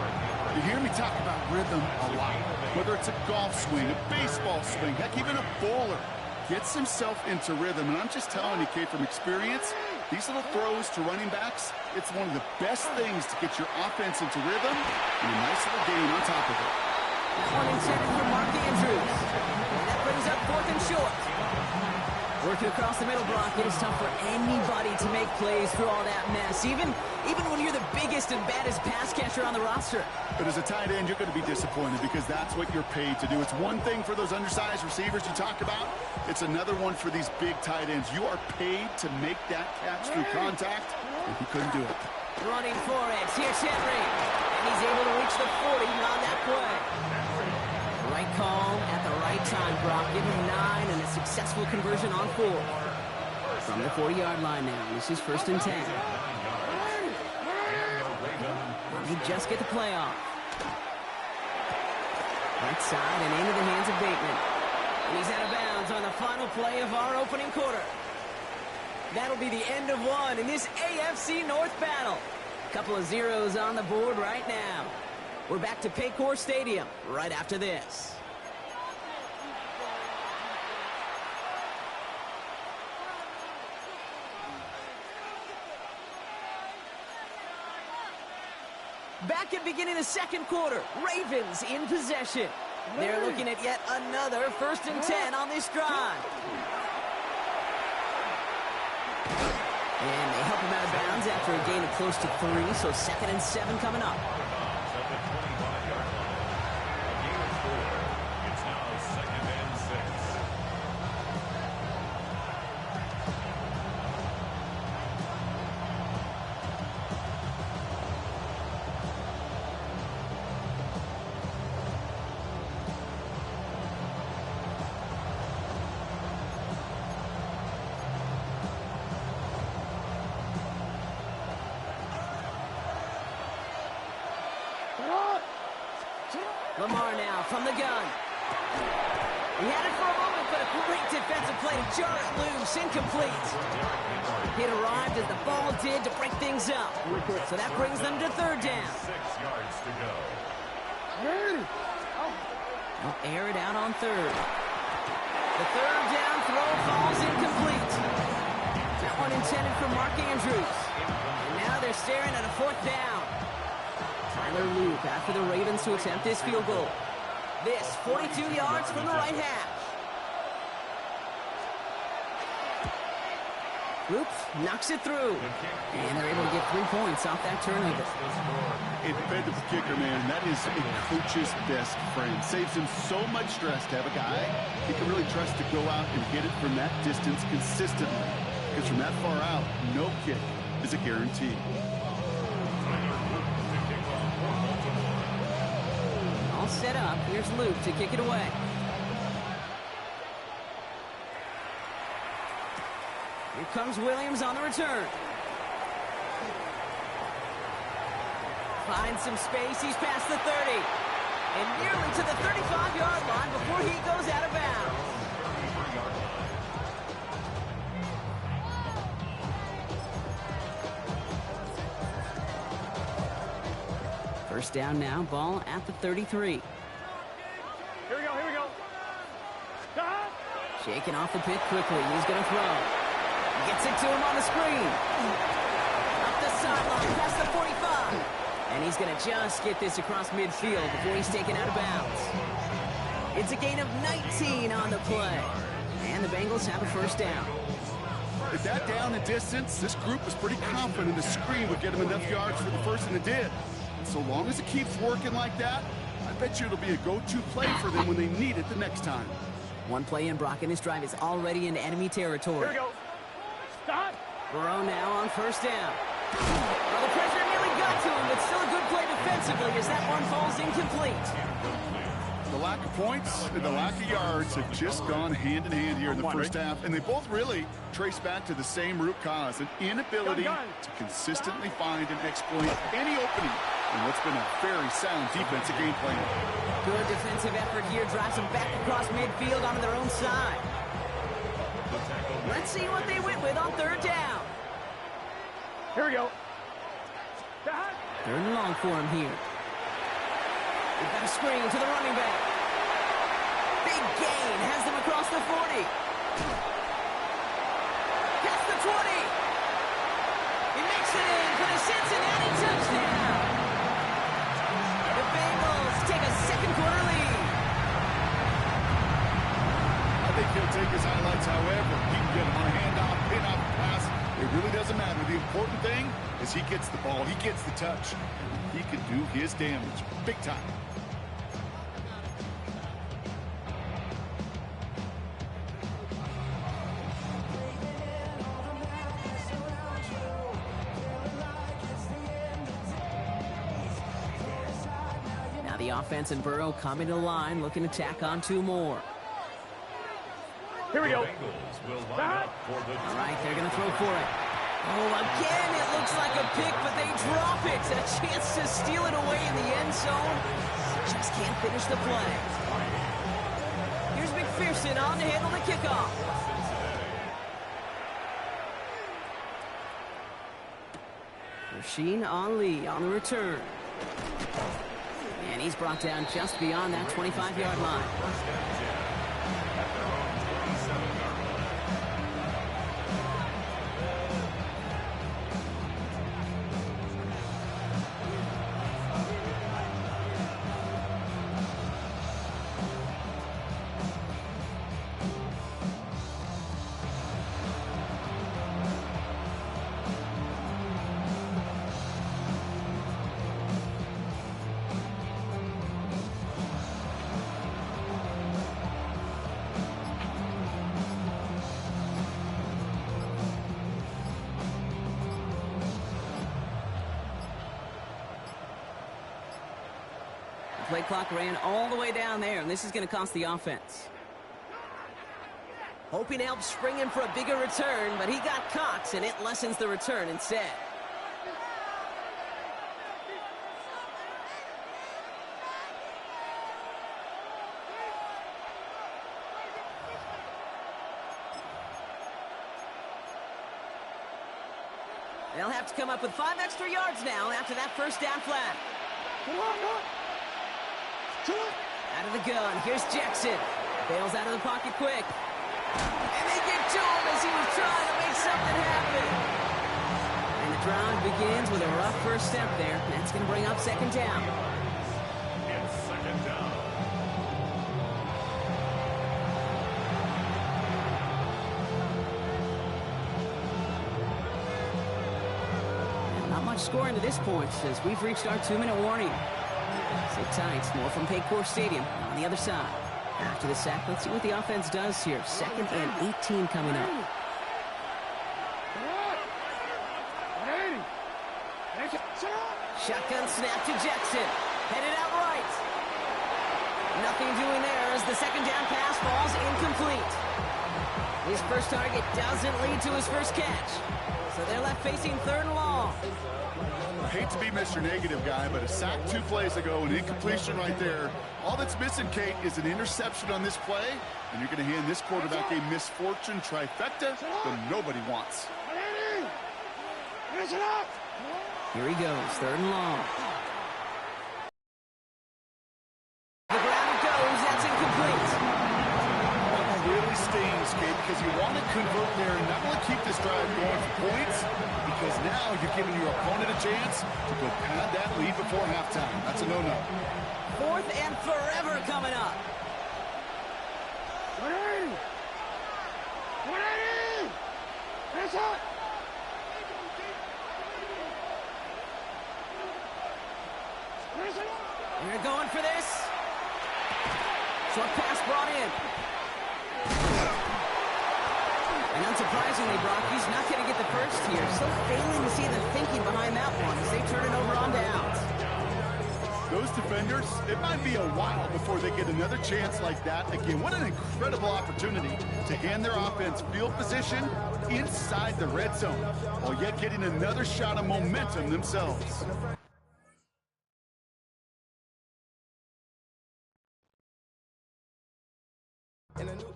You hear me talk about rhythm a lot. Whether it's a golf swing, a baseball swing, heck, even a bowler gets himself into rhythm. And I'm just telling you, Kate, from experience, these little throws to running backs, it's one of the best things to get your offense into rhythm and a nice little gain on top of it. One intended for Mark Andrews. And that brings up 4th and short. Working across the middle block, it is tough for anybody to make plays through all that mess, even when you're the biggest and baddest pass catcher on the roster. But as a tight end, you're going to be disappointed because that's what you're paid to do. It's one thing for those undersized receivers you talk about. It's another one for these big tight ends. You are paid to make that catch through contact, and he couldn't do it. Running for it. Here's Henry. And he's able to reach the 40 on that play. Right call at the right time, Brock. Give him 9 and a successful conversion on 4. From the 40-yard line now. This is 1st and 10. They just get the play off. Right side and into the hands of Bateman. And he's out of bounds on the final play of our opening quarter. That'll be the end of one in this AFC North battle. Couple of zeros on the board right now. We're back to Paycor Stadium right after this. Back at beginning of the 2nd quarter, Ravens in possession. They're looking at yet another 1st and 10 on this drive. And they help him out of bounds after a gain of close to 3, so 2nd and 7 coming up. It's now 2nd and 6. Lamar now from the gun. He had it for a moment, but a great defensive play to jar it loose, incomplete. It arrived as the ball did to break things up. So that brings them to 3rd down. 6 yards to go. They'll air it out on 3rd. The 3rd down throw falls incomplete. That one intended for Mark Andrews. And now they're staring at a 4th down. Tyler Loop after the Ravens to attempt this field goal. This 42 yards from the right hash. Oops, knocks it through. And they're able to get 3 points off that turnover. A dependable kicker, man, that is a coach's best friend. Saves him so much stress to have a guy he can really trust to go out and hit it from that distance consistently. Because from that far out, no kick is a guarantee. All set up. Here's Luke to kick it away. Here comes Williams on the return. Finds some space. He's past the 30. And nearly to the 35-yard line before he goes out of bounds. First down now, ball at the 33. Here we go, here we go. Shaking off the pick quickly. He's going to throw. Gets it to him on the screen. Up the sideline, past the 45. And he's going to just get this across midfield before he's taken out of bounds. It's a gain of 19 on the play. And the Bengals have a first down. With that down and distance, this group was pretty confident the screen would get him enough yards for the first, and it did. And so long as it keeps working like that, I bet you it'll be a go-to play for them when they need it the next time. One play in, Brock, and this drive is already in enemy territory. Here we go. Stop. Burrow now on first down. Well, the pressure nearly got to him, but still a good play defensively as that one falls incomplete. The lack of points and the lack of yards have just gone hand in hand here in the first half, and they both really trace back to the same root cause, an inability to consistently find and exploit any opening in what's been a very sound defensive game plan. Good defensive effort here, drives them back across midfield onto their own side. Let's see what they went with on third down. Here we go. Third and long for him here. We've got a screen to the running back. Big gain, has them across the 40. Past the 20. He makes it in for the Cincinnati touchdown. The Bengals take a second quarter lead. I think he'll take his highlights however. He can get him on a handoff, pin-off, pass. It really doesn't matter. The important thing is he gets the ball, he gets the touch. He can do his damage big time. Now the offense and Burrow coming to the line, looking to tack on 2 more. Here we go. All right, they're going to throw for it. Oh, again, it looks like a pick, but they drop it. A chance to steal it away in the end zone. Just can't finish the play. Here's McPherson on to handle the kickoff. Rasheen Ali on the return. And he's brought down just beyond that 25-yard line. Play clock ran all the way down there, and this is going to cost the offense. Hoping to help spring him for a bigger return, but he got Cox, and it lessens the return instead. They'll have to come up with 5 extra yards now after that first down flat. Out of the gun, here's Jackson. Bails out of the pocket quick. And they get to him as he was trying to make something happen. And the drive begins with a rough first step there. That's going to bring up second down. It's second down. scoring to this point as we've reached our 2-minute warning. Sit tight, more from Paycor Stadium on the other side. After the sack, let's see what the offense does here. 2nd and 18 coming up. Shotgun snap to Jackson. Headed out right. Nothing doing there as the second down pass falls incomplete. His first target doesn't lead to his first catch. So they're left facing 3rd and long. I hate to be Mr. Negative guy, but a sack 2 plays ago, an incompletion right there. All that's missing, Kate, is an interception on this play, and you're going to hand this quarterback a misfortune trifecta that nobody wants. Here he goes, 3rd and long. The ground it goes, that's incomplete. That one really stings, Kate, because you want to convert there and not only keep this drive going for points, because now you're giving your opponent a chance to go pad that lead before halftime. That's a no-no. 4th and forever coming up. 180! 180! That's up! We're going for this. Short pass brought in. And unsurprisingly, Brock, he's not going to get the first here. Still failing to see the thinking behind that one as they turn it over on downs. Those defenders, it might be a while before they get another chance like that. Again, what an incredible opportunity to hand their offense field position inside the red zone, while yet getting another shot of momentum themselves. In a new